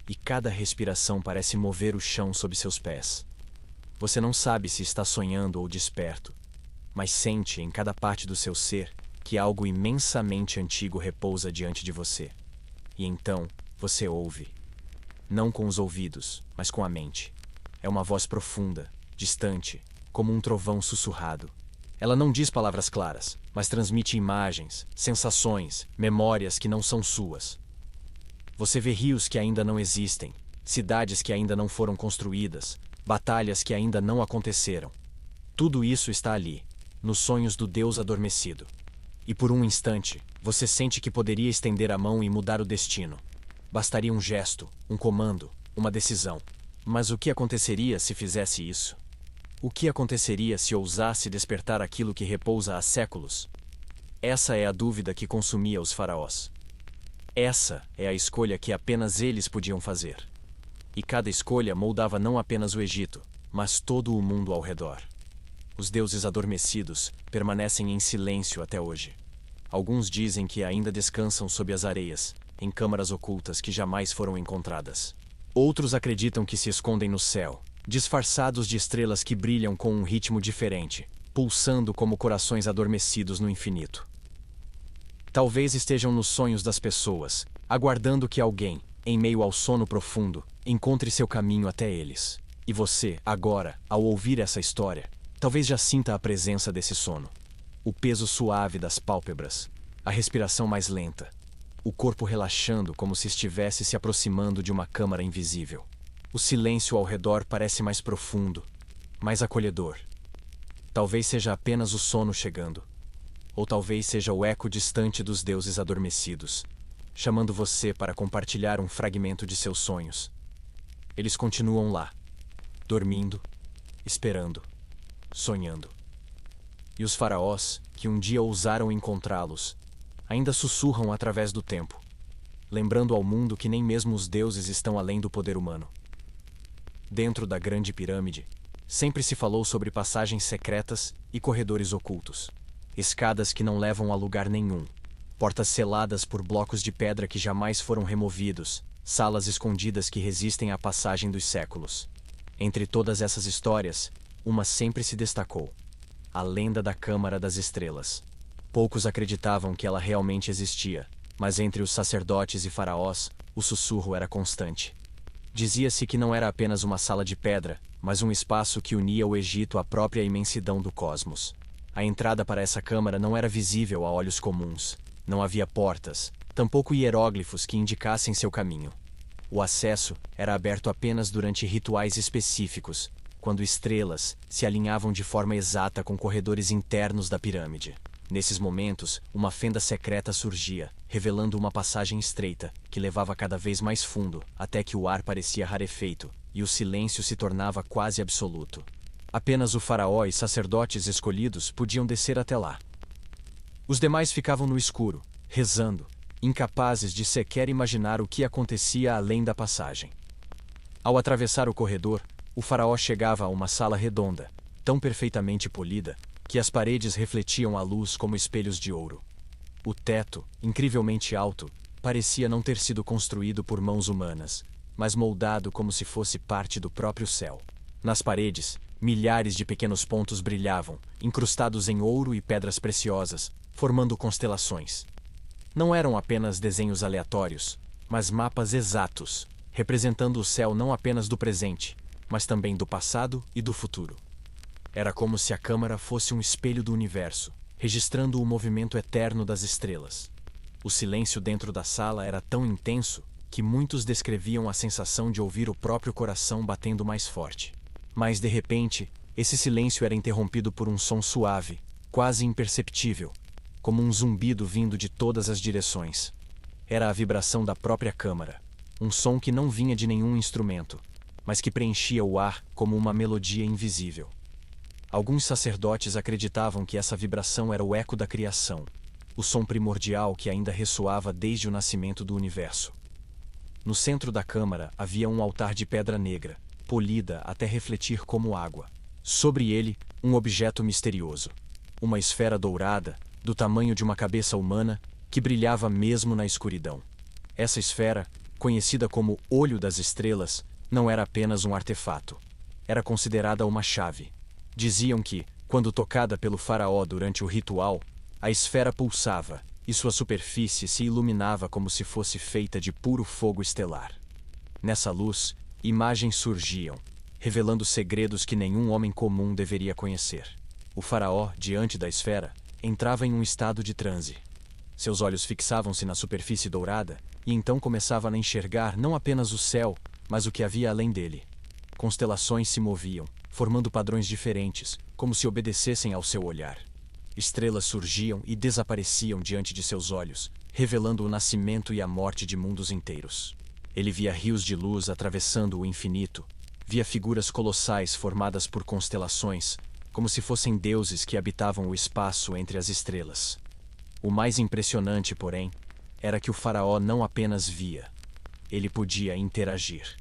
e cada respiração parece mover o chão sob seus pés. Você não sabe se está sonhando ou desperto, mas sente em cada parte do seu ser que algo imensamente antigo repousa diante de você. E então, você ouve. Não com os ouvidos, mas com a mente. É uma voz profunda, distante, como um trovão sussurrado. Ela não diz palavras claras, mas transmite imagens, sensações, memórias que não são suas. Você vê rios que ainda não existem, cidades que ainda não foram construídas, batalhas que ainda não aconteceram. Tudo isso está ali, nos sonhos do Deus adormecido. E por um instante, você sente que poderia estender a mão e mudar o destino. Bastaria um gesto, um comando, uma decisão. Mas o que aconteceria se fizesse isso? O que aconteceria se ousasse despertar aquilo que repousa há séculos? Essa é a dúvida que consumia os faraós. Essa é a escolha que apenas eles podiam fazer. E cada escolha moldava não apenas o Egito, mas todo o mundo ao redor. Os deuses adormecidos permanecem em silêncio até hoje. Alguns dizem que ainda descansam sob as areias, em câmaras ocultas que jamais foram encontradas. Outros acreditam que se escondem no céu, disfarçados de estrelas que brilham com um ritmo diferente, pulsando como corações adormecidos no infinito. Talvez estejam nos sonhos das pessoas, aguardando que alguém, em meio ao sono profundo, encontre seu caminho até eles. E você, agora, ao ouvir essa história, talvez já sinta a presença desse sono. O peso suave das pálpebras, a respiração mais lenta, o corpo relaxando como se estivesse se aproximando de uma câmara invisível. O silêncio ao redor parece mais profundo, mais acolhedor. Talvez seja apenas o sono chegando, ou talvez seja o eco distante dos deuses adormecidos, chamando você para compartilhar um fragmento de seus sonhos. Eles continuam lá, dormindo, esperando, sonhando. E os faraós, que um dia ousaram encontrá-los, ainda sussurram através do tempo, lembrando ao mundo que nem mesmo os deuses estão além do poder humano. Dentro da Grande Pirâmide, sempre se falou sobre passagens secretas e corredores ocultos. Escadas que não levam a lugar nenhum, portas seladas por blocos de pedra que jamais foram removidos, salas escondidas que resistem à passagem dos séculos. Entre todas essas histórias, uma sempre se destacou: a lenda da Câmara das Estrelas. Poucos acreditavam que ela realmente existia, mas entre os sacerdotes e faraós, o sussurro era constante. Dizia-se que não era apenas uma sala de pedra, mas um espaço que unia o Egito à própria imensidão do cosmos. A entrada para essa câmara não era visível a olhos comuns. Não havia portas, tampouco hieróglifos que indicassem seu caminho. O acesso era aberto apenas durante rituais específicos, quando estrelas se alinhavam de forma exata com corredores internos da pirâmide. Nesses momentos, uma fenda secreta surgia, revelando uma passagem estreita, que levava cada vez mais fundo, até que o ar parecia rarefeito, e o silêncio se tornava quase absoluto. Apenas o faraó e sacerdotes escolhidos podiam descer até lá. Os demais ficavam no escuro, rezando, incapazes de sequer imaginar o que acontecia além da passagem. Ao atravessar o corredor, o faraó chegava a uma sala redonda, tão perfeitamente polida, que as paredes refletiam a luz como espelhos de ouro. O teto, incrivelmente alto, parecia não ter sido construído por mãos humanas, mas moldado como se fosse parte do próprio céu. Nas paredes, milhares de pequenos pontos brilhavam, incrustados em ouro e pedras preciosas, formando constelações. Não eram apenas desenhos aleatórios, mas mapas exatos, representando o céu não apenas do presente, mas também do passado e do futuro. Era como se a câmara fosse um espelho do universo, registrando o movimento eterno das estrelas. O silêncio dentro da sala era tão intenso que muitos descreviam a sensação de ouvir o próprio coração batendo mais forte. Mas, de repente, esse silêncio era interrompido por um som suave, quase imperceptível, como um zumbido vindo de todas as direções. Era a vibração da própria câmara, um som que não vinha de nenhum instrumento, mas que preenchia o ar como uma melodia invisível. Alguns sacerdotes acreditavam que essa vibração era o eco da criação, o som primordial que ainda ressoava desde o nascimento do universo. No centro da câmara havia um altar de pedra negra, polida até refletir como água. Sobre ele, um objeto misterioso. Uma esfera dourada, do tamanho de uma cabeça humana, que brilhava mesmo na escuridão. Essa esfera, conhecida como Olho das Estrelas, não era apenas um artefato. Era considerada uma chave. Diziam que, quando tocada pelo faraó durante o ritual, a esfera pulsava e sua superfície se iluminava como se fosse feita de puro fogo estelar. Nessa luz, imagens surgiam, revelando segredos que nenhum homem comum deveria conhecer. O faraó, diante da esfera, entrava em um estado de transe. Seus olhos fixavam-se na superfície dourada e então começava a enxergar não apenas o céu, mas o que havia além dele. Constelações se moviam, formando padrões diferentes, como se obedecessem ao seu olhar. Estrelas surgiam e desapareciam diante de seus olhos, revelando o nascimento e a morte de mundos inteiros. Ele via rios de luz atravessando o infinito, Via figuras colossais formadas por constelações, como se fossem deuses que habitavam o espaço entre as estrelas. O mais impressionante, porém, era que o faraó não apenas via. Ele podia interagir.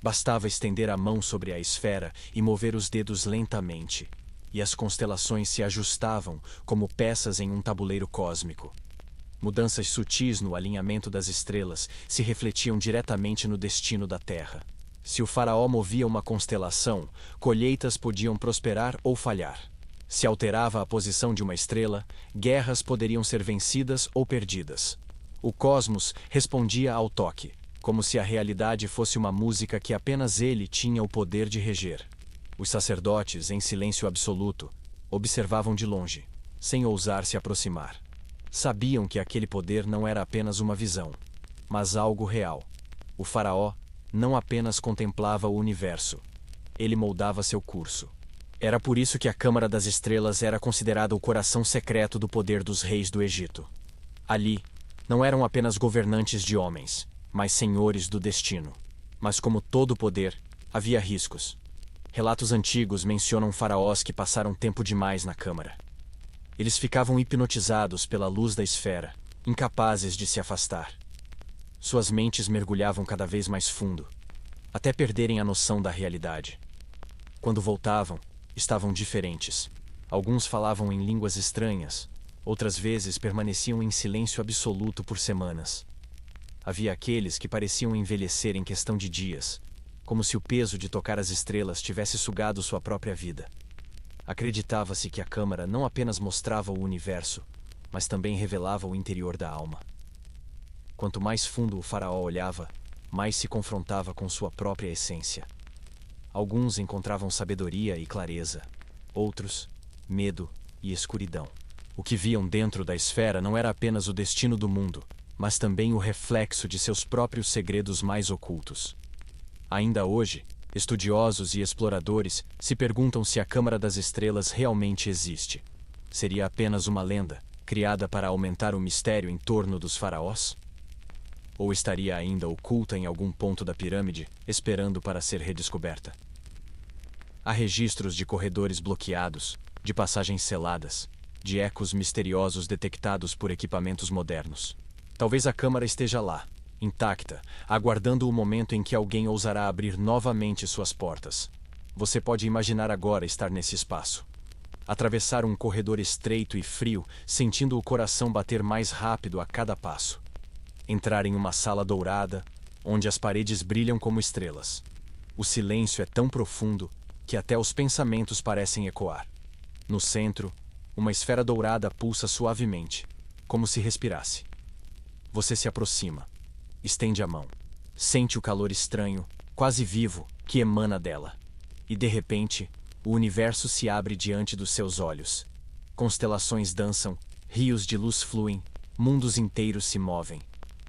Bastava estender a mão sobre a esfera e mover os dedos lentamente, e as constelações se ajustavam como peças em um tabuleiro cósmico. Mudanças sutis no alinhamento das estrelas se refletiam diretamente no destino da Terra. Se o faraó movia uma constelação, colheitas podiam prosperar ou falhar. Se alterava a posição de uma estrela, guerras poderiam ser vencidas ou perdidas. O cosmos respondia ao toque, como se a realidade fosse uma música que apenas ele tinha o poder de reger. Os sacerdotes, em silêncio absoluto, observavam de longe, sem ousar se aproximar. Sabiam que aquele poder não era apenas uma visão, mas algo real. O faraó não apenas contemplava o universo, ele moldava seu curso. Era por isso que a Câmara das Estrelas era considerada o coração secreto do poder dos reis do Egito. Ali, não eram apenas governantes de homens, mas senhores do destino. Mas como todo poder, havia riscos. Relatos antigos mencionam faraós que passaram tempo demais na Câmara. Eles ficavam hipnotizados pela luz da esfera, incapazes de se afastar. Suas mentes mergulhavam cada vez mais fundo, até perderem a noção da realidade. Quando voltavam, estavam diferentes. Alguns falavam em línguas estranhas, outras vezes permaneciam em silêncio absoluto por semanas. Havia aqueles que pareciam envelhecer em questão de dias, como se o peso de tocar as estrelas tivesse sugado sua própria vida. Acreditava-se que a Câmara não apenas mostrava o universo, mas também revelava o interior da alma. Quanto mais fundo o faraó olhava, mais se confrontava com sua própria essência. Alguns encontravam sabedoria e clareza, outros, medo e escuridão. O que viam dentro da esfera não era apenas o destino do mundo, mas também o reflexo de seus próprios segredos mais ocultos. Ainda hoje, estudiosos e exploradores se perguntam se a Câmara das Estrelas realmente existe. Seria apenas uma lenda, criada para aumentar o mistério em torno dos faraós? Ou estaria ainda oculta em algum ponto da pirâmide, esperando para ser redescoberta? Há registros de corredores bloqueados, de passagens seladas, de ecos misteriosos detectados por equipamentos modernos. Talvez a Câmara esteja lá, intacta, aguardando o momento em que alguém ousará abrir novamente suas portas. Você pode imaginar agora estar nesse espaço. Atravessar um corredor estreito e frio, sentindo o coração bater mais rápido a cada passo. Entrar em uma sala dourada, onde as paredes brilham como estrelas. O silêncio é tão profundo que até os pensamentos parecem ecoar. No centro, uma esfera dourada pulsa suavemente, como se respirasse. Você se aproxima, estende a mão, sente o calor estranho, quase vivo, que emana dela. E de repente, o universo se abre diante dos seus olhos. Constelações dançam, rios de luz fluem, mundos inteiros se movem.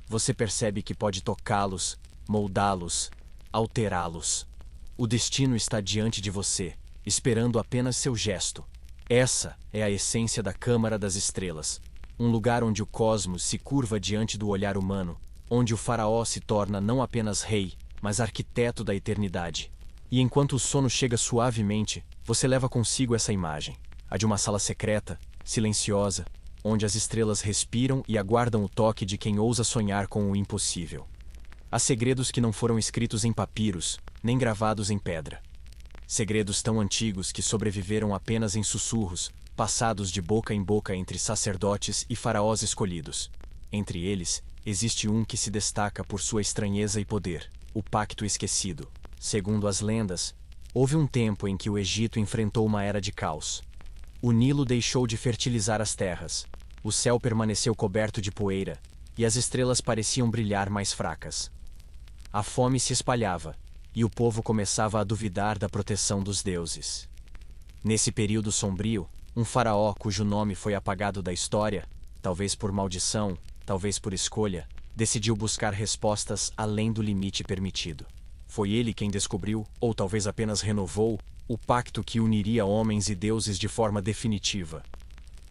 Você percebe que pode tocá-los, moldá-los, alterá-los. O destino está diante de você, esperando apenas seu gesto. Essa é a essência da Câmara das Estrelas, um lugar onde o cosmos se curva diante do olhar humano, onde o faraó se torna não apenas rei, mas arquiteto da eternidade. E enquanto o sono chega suavemente, você leva consigo essa imagem, a de uma sala secreta, silenciosa, onde as estrelas respiram e aguardam o toque de quem ousa sonhar com o impossível. Há segredos que não foram escritos em papiros, nem gravados em pedra. Segredos tão antigos que sobreviveram apenas em sussurros, passados de boca em boca entre sacerdotes e faraós escolhidos. Entre eles, existe um que se destaca por sua estranheza e poder, o Pacto Esquecido. Segundo as lendas, houve um tempo em que o Egito enfrentou uma era de caos. O Nilo deixou de fertilizar as terras, o céu permaneceu coberto de poeira, e as estrelas pareciam brilhar mais fracas. A fome se espalhava, e o povo começava a duvidar da proteção dos deuses. Nesse período sombrio, um faraó cujo nome foi apagado da história, talvez por maldição, talvez por escolha, decidiu buscar respostas além do limite permitido. Foi ele quem descobriu, ou talvez apenas renovou, o pacto que uniria homens e deuses de forma definitiva.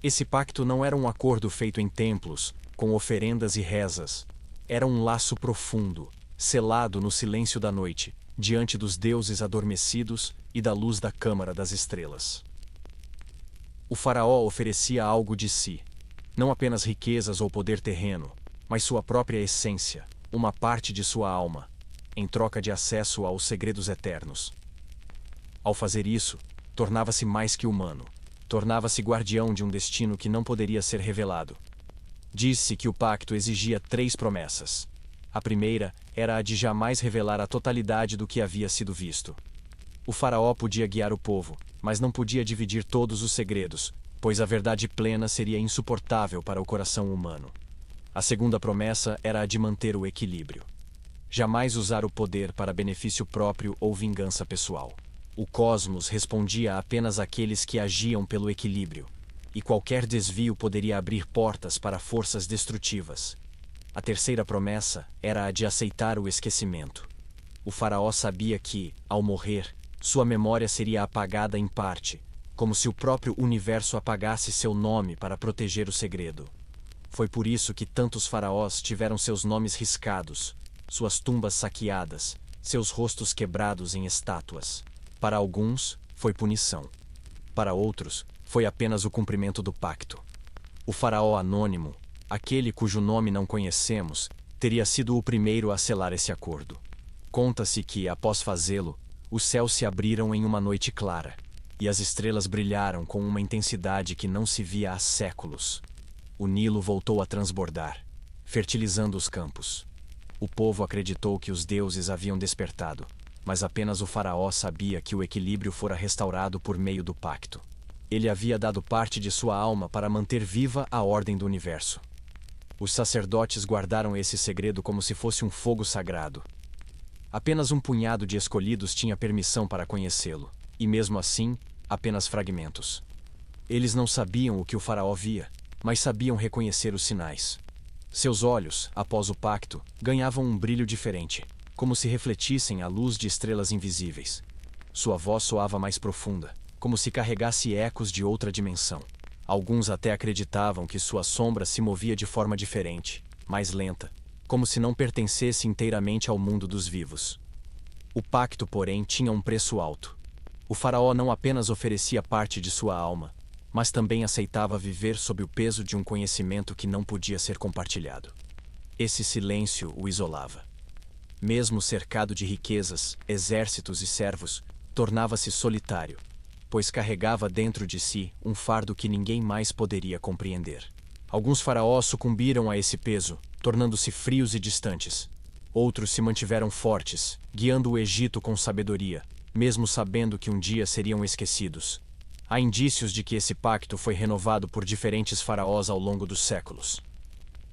Esse pacto não era um acordo feito em templos, com oferendas e rezas. Era um laço profundo, selado no silêncio da noite, diante dos deuses adormecidos e da luz da Câmara das Estrelas. O faraó oferecia algo de si, não apenas riquezas ou poder terreno, mas sua própria essência, uma parte de sua alma, em troca de acesso aos segredos eternos. Ao fazer isso, tornava-se mais que humano, tornava-se guardião de um destino que não poderia ser revelado. Diz-se que o pacto exigia 3 promessas. A primeira era a de jamais revelar a totalidade do que havia sido visto. O faraó podia guiar o povo, mas não podia dividir todos os segredos, pois a verdade plena seria insuportável para o coração humano. A segunda promessa era a de manter o equilíbrio. Jamais usar o poder para benefício próprio ou vingança pessoal. O cosmos respondia apenas àqueles que agiam pelo equilíbrio, e qualquer desvio poderia abrir portas para forças destrutivas. A terceira promessa era a de aceitar o esquecimento. O faraó sabia que, ao morrer, sua memória seria apagada em parte, como se o próprio universo apagasse seu nome para proteger o segredo. Foi por isso que tantos faraós tiveram seus nomes riscados, suas tumbas saqueadas, seus rostos quebrados em estátuas. Para alguns, foi punição. Para outros, foi apenas o cumprimento do pacto. O faraó anônimo, aquele cujo nome não conhecemos, teria sido o primeiro a selar esse acordo. Conta-se que, após fazê-lo, os céus se abriram em uma noite clara, e as estrelas brilharam com uma intensidade que não se via há séculos. O Nilo voltou a transbordar, fertilizando os campos. O povo acreditou que os deuses haviam despertado, mas apenas o faraó sabia que o equilíbrio fora restaurado por meio do pacto. Ele havia dado parte de sua alma para manter viva a ordem do universo. Os sacerdotes guardaram esse segredo como se fosse um fogo sagrado. Apenas um punhado de escolhidos tinha permissão para conhecê-lo, e mesmo assim, apenas fragmentos. Eles não sabiam o que o faraó via, mas sabiam reconhecer os sinais. Seus olhos, após o pacto, ganhavam um brilho diferente, como se refletissem a luz de estrelas invisíveis. Sua voz soava mais profunda, como se carregasse ecos de outra dimensão. Alguns até acreditavam que sua sombra se movia de forma diferente, mais lenta, como se não pertencesse inteiramente ao mundo dos vivos. O pacto, porém, tinha um preço alto. O faraó não apenas oferecia parte de sua alma, mas também aceitava viver sob o peso de um conhecimento que não podia ser compartilhado. Esse silêncio o isolava. Mesmo cercado de riquezas, exércitos e servos, tornava-se solitário, pois carregava dentro de si um fardo que ninguém mais poderia compreender. Alguns faraós sucumbiram a esse peso, tornando-se frios e distantes. Outros se mantiveram fortes, guiando o Egito com sabedoria, mesmo sabendo que um dia seriam esquecidos. Há indícios de que esse pacto foi renovado por diferentes faraós ao longo dos séculos.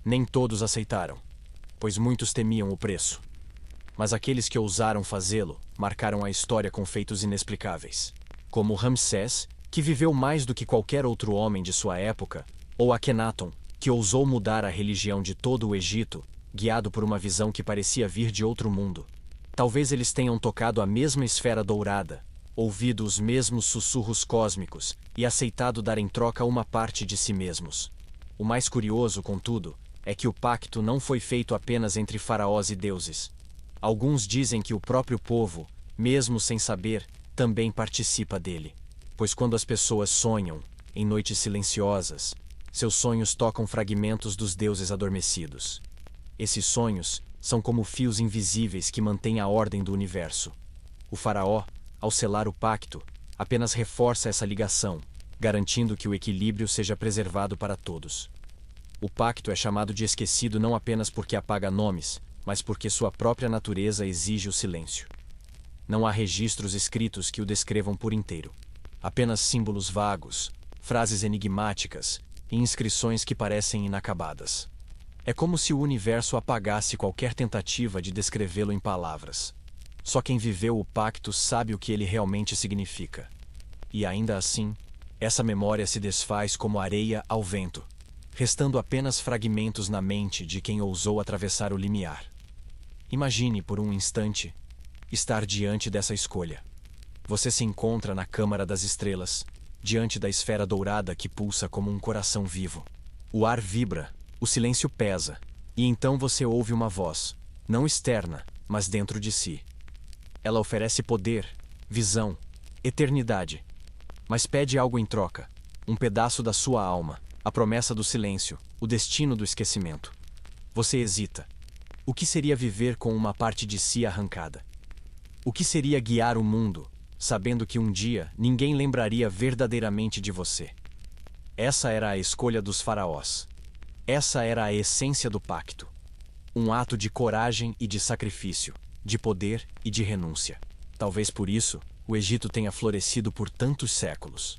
Nem todos aceitaram, pois muitos temiam o preço. Mas aqueles que ousaram fazê-lo marcaram a história com feitos inexplicáveis, como Ramsés, que viveu mais do que qualquer outro homem de sua época, ou Akenaton, que ousou mudar a religião de todo o Egito, guiado por uma visão que parecia vir de outro mundo. Talvez eles tenham tocado a mesma esfera dourada, ouvido os mesmos sussurros cósmicos e aceitado dar em troca uma parte de si mesmos. O mais curioso, contudo, é que o pacto não foi feito apenas entre faraós e deuses. Alguns dizem que o próprio povo, mesmo sem saber, também participa dele. Pois quando as pessoas sonham, em noites silenciosas, seus sonhos tocam fragmentos dos deuses adormecidos. Esses sonhos são como fios invisíveis que mantêm a ordem do universo. O faraó, ao selar o pacto, apenas reforça essa ligação, garantindo que o equilíbrio seja preservado para todos. O pacto é chamado de esquecido não apenas porque apaga nomes, mas porque sua própria natureza exige o silêncio. Não há registros escritos que o descrevam por inteiro. Apenas símbolos vagos, frases enigmáticas e inscrições que parecem inacabadas. É como se o universo apagasse qualquer tentativa de descrevê-lo em palavras. Só quem viveu o pacto sabe o que ele realmente significa. E ainda assim, essa memória se desfaz como areia ao vento, restando apenas fragmentos na mente de quem ousou atravessar o limiar. Imagine por um instante estar diante dessa escolha. Você se encontra na Câmara das Estrelas, diante da esfera dourada que pulsa como um coração vivo. O ar vibra, o silêncio pesa, e então você ouve uma voz, não externa, mas dentro de si. Ela oferece poder, visão, eternidade. Mas pede algo em troca: um pedaço da sua alma, a promessa do silêncio, o destino do esquecimento. Você hesita. O que seria viver com uma parte de si arrancada? O que seria guiar o mundo, sabendo que um dia ninguém lembraria verdadeiramente de você? Essa era a escolha dos faraós. Essa era a essência do pacto. Um ato de coragem e de sacrifício, de poder e de renúncia. Talvez por isso, o Egito tenha florescido por tantos séculos.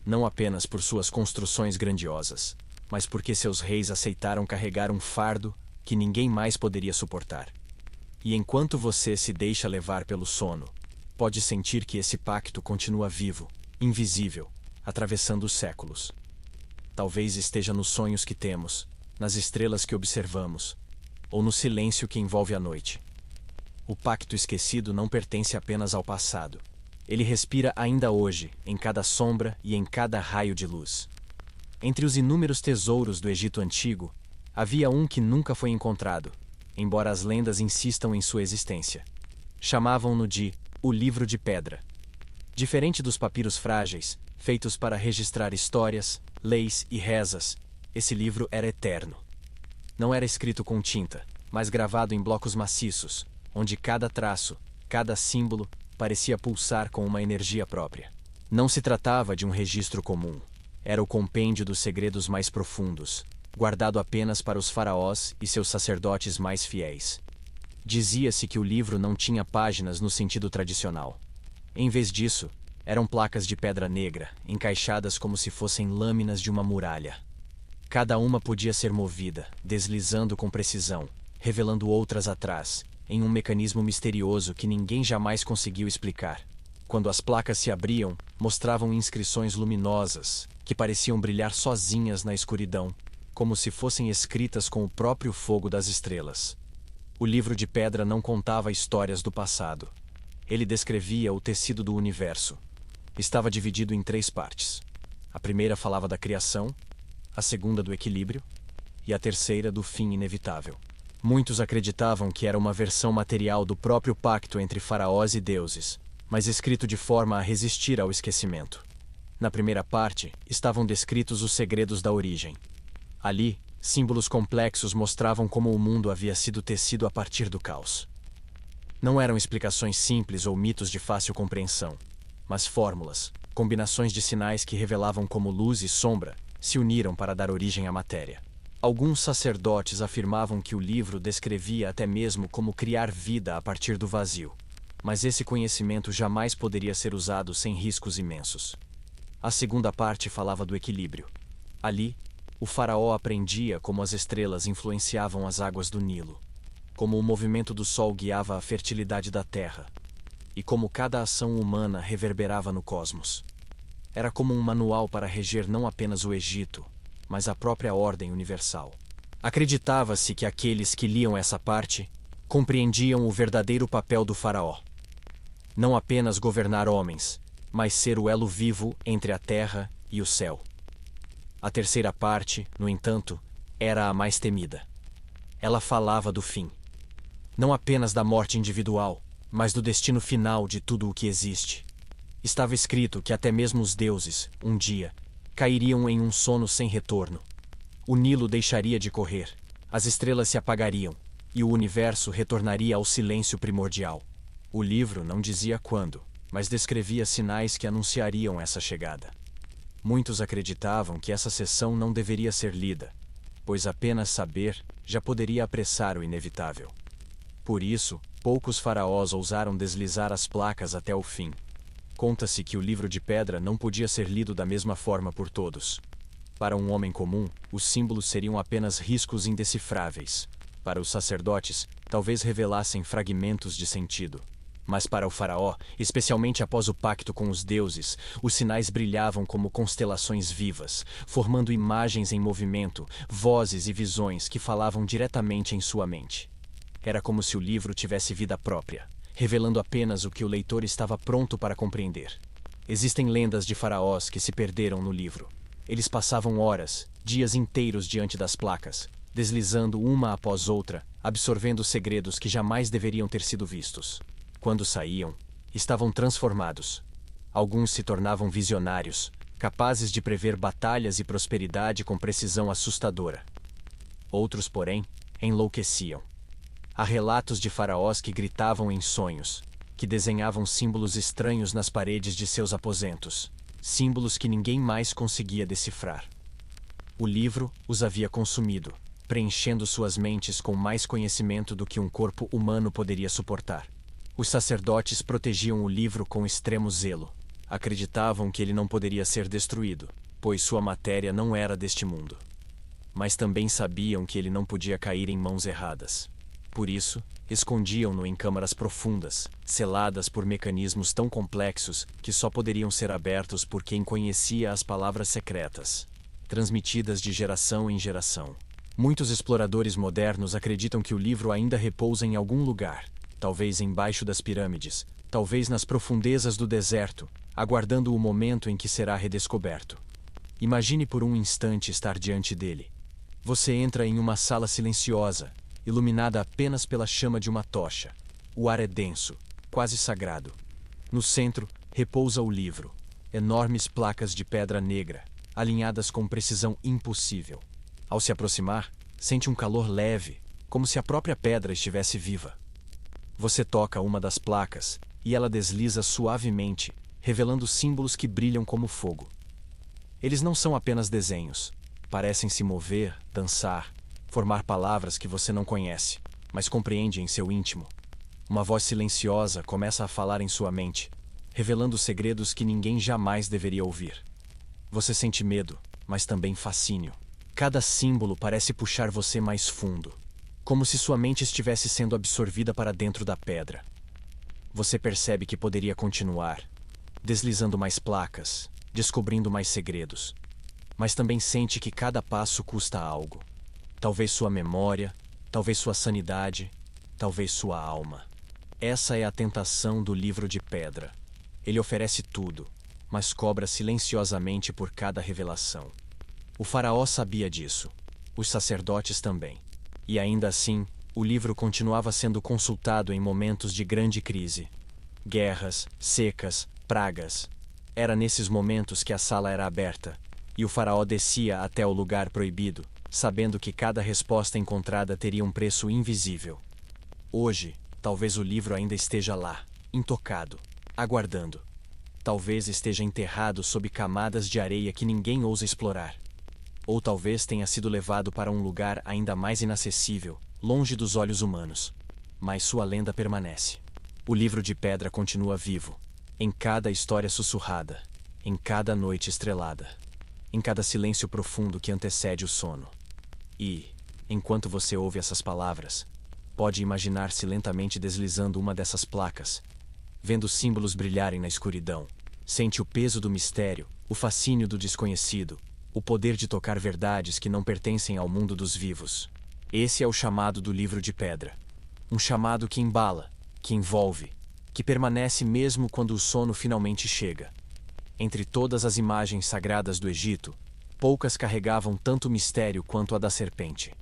Não apenas por suas construções grandiosas, mas porque seus reis aceitaram carregar um fardo que ninguém mais poderia suportar. E enquanto você se deixa levar pelo sono, pode sentir que esse pacto continua vivo, invisível, atravessando os séculos. Talvez esteja nos sonhos que temos, nas estrelas que observamos, ou no silêncio que envolve a noite. O pacto esquecido não pertence apenas ao passado. Ele respira ainda hoje, em cada sombra e em cada raio de luz. Entre os inúmeros tesouros do Egito Antigo, havia um que nunca foi encontrado, embora as lendas insistam em sua existência. Chamavam-no de o Livro de Pedra. Diferente dos papiros frágeis, feitos para registrar histórias, leis e rezas, esse livro era eterno. Não era escrito com tinta, mas gravado em blocos maciços, onde cada traço, cada símbolo, parecia pulsar com uma energia própria. Não se tratava de um registro comum. Era o compêndio dos segredos mais profundos, guardado apenas para os faraós e seus sacerdotes mais fiéis. Dizia-se que o livro não tinha páginas no sentido tradicional. Em vez disso, eram placas de pedra negra, encaixadas como se fossem lâminas de uma muralha. Cada uma podia ser movida, deslizando com precisão, revelando outras atrás, em um mecanismo misterioso que ninguém jamais conseguiu explicar. Quando as placas se abriam, mostravam inscrições luminosas, que pareciam brilhar sozinhas na escuridão, como se fossem escritas com o próprio fogo das estrelas. O livro de pedra não contava histórias do passado. Ele descrevia o tecido do universo. Estava dividido em 3 partes. A primeira falava da criação, a segunda do equilíbrio e a terceira do fim inevitável. Muitos acreditavam que era uma versão material do próprio pacto entre faraós e deuses, mas escrito de forma a resistir ao esquecimento. Na primeira parte, estavam descritos os segredos da origem. Ali, símbolos complexos mostravam como o mundo havia sido tecido a partir do caos. Não eram explicações simples ou mitos de fácil compreensão, mas fórmulas, combinações de sinais que revelavam como luz e sombra se uniram para dar origem à matéria. Alguns sacerdotes afirmavam que o livro descrevia até mesmo como criar vida a partir do vazio, mas esse conhecimento jamais poderia ser usado sem riscos imensos. A segunda parte falava do equilíbrio. Ali, o faraó aprendia como as estrelas influenciavam as águas do Nilo, como o movimento do sol guiava a fertilidade da terra, e como cada ação humana reverberava no cosmos. Era como um manual para reger não apenas o Egito, mas a própria ordem universal. Acreditava-se que aqueles que liam essa parte compreendiam o verdadeiro papel do faraó. Não apenas governar homens, mas ser o elo vivo entre a terra e o céu. A terceira parte, no entanto, era a mais temida. Ela falava do fim. Não apenas da morte individual, mas do destino final de tudo o que existe. Estava escrito que até mesmo os deuses, um dia, cairiam em um sono sem retorno. O Nilo deixaria de correr, as estrelas se apagariam, e o universo retornaria ao silêncio primordial. O livro não dizia quando, mas descrevia sinais que anunciariam essa chegada. Muitos acreditavam que essa seção não deveria ser lida, pois apenas saber já poderia apressar o inevitável. Por isso, poucos faraós ousaram deslizar as placas até o fim. Conta-se que o livro de pedra não podia ser lido da mesma forma por todos. Para um homem comum, os símbolos seriam apenas riscos indecifráveis. Para os sacerdotes, talvez revelassem fragmentos de sentido. Mas para o faraó, especialmente após o pacto com os deuses, os sinais brilhavam como constelações vivas, formando imagens em movimento, vozes e visões que falavam diretamente em sua mente. Era como se o livro tivesse vida própria, revelando apenas o que o leitor estava pronto para compreender. Existem lendas de faraós que se perderam no livro. Eles passavam horas, dias inteiros diante das placas, deslizando uma após outra, absorvendo segredos que jamais deveriam ter sido vistos. quando saíam, estavam transformados. Alguns se tornavam visionários, capazes de prever batalhas e prosperidade com precisão assustadora. Outros, porém, enlouqueciam. Há relatos de faraós que gritavam em sonhos, que desenhavam símbolos estranhos nas paredes de seus aposentos, símbolos que ninguém mais conseguia decifrar. O livro os havia consumido, preenchendo suas mentes com mais conhecimento do que um corpo humano poderia suportar. Os sacerdotes protegiam o livro com extremo zelo. Acreditavam que ele não poderia ser destruído, pois sua matéria não era deste mundo. Mas também sabiam que ele não podia cair em mãos erradas. Por isso, escondiam-no em câmaras profundas, seladas por mecanismos tão complexos que só poderiam ser abertos por quem conhecia as palavras secretas, transmitidas de geração em geração. Muitos exploradores modernos acreditam que o livro ainda repousa em algum lugar, talvez embaixo das pirâmides, talvez nas profundezas do deserto, aguardando o momento em que será redescoberto. Imagine por um instante estar diante dele. Você entra em uma sala silenciosa, iluminada apenas pela chama de uma tocha. O ar é denso, quase sagrado. No centro, repousa o livro, enormes placas de pedra negra, alinhadas com precisão impossível. Ao se aproximar, sente um calor leve, como se a própria pedra estivesse viva. Você toca uma das placas, e ela desliza suavemente, revelando símbolos que brilham como fogo. Eles não são apenas desenhos. Parecem se mover, dançar, formar palavras que você não conhece, mas compreende em seu íntimo. Uma voz silenciosa começa a falar em sua mente, revelando segredos que ninguém jamais deveria ouvir. Você sente medo, mas também fascínio. Cada símbolo parece puxar você mais fundo, como se sua mente estivesse sendo absorvida para dentro da pedra. Você percebe que poderia continuar, deslizando mais placas, descobrindo mais segredos. Mas também sente que cada passo custa algo. Talvez sua memória, talvez sua sanidade, talvez sua alma. Essa é a tentação do livro de pedra. Ele oferece tudo, mas cobra silenciosamente por cada revelação. O faraó sabia disso, os sacerdotes também. E ainda assim, o livro continuava sendo consultado em momentos de grande crise. Guerras, secas, pragas. Era nesses momentos que a sala era aberta, e o faraó descia até o lugar proibido, sabendo que cada resposta encontrada teria um preço invisível. Hoje, talvez o livro ainda esteja lá, intocado, aguardando. Talvez esteja enterrado sob camadas de areia que ninguém ousa explorar. Ou talvez tenha sido levado para um lugar ainda mais inacessível, longe dos olhos humanos. Mas sua lenda permanece. O livro de pedra continua vivo, em cada história sussurrada, em cada noite estrelada, em cada silêncio profundo que antecede o sono. E, enquanto você ouve essas palavras, pode imaginar-se lentamente deslizando uma dessas placas, vendo símbolos brilharem na escuridão. Sente o peso do mistério, o fascínio do desconhecido, o poder de tocar verdades que não pertencem ao mundo dos vivos. Esse é o chamado do livro de pedra. Um chamado que embala, que envolve, que permanece mesmo quando o sono finalmente chega. Entre todas as imagens sagradas do Egito, poucas carregavam tanto mistério quanto a da serpente.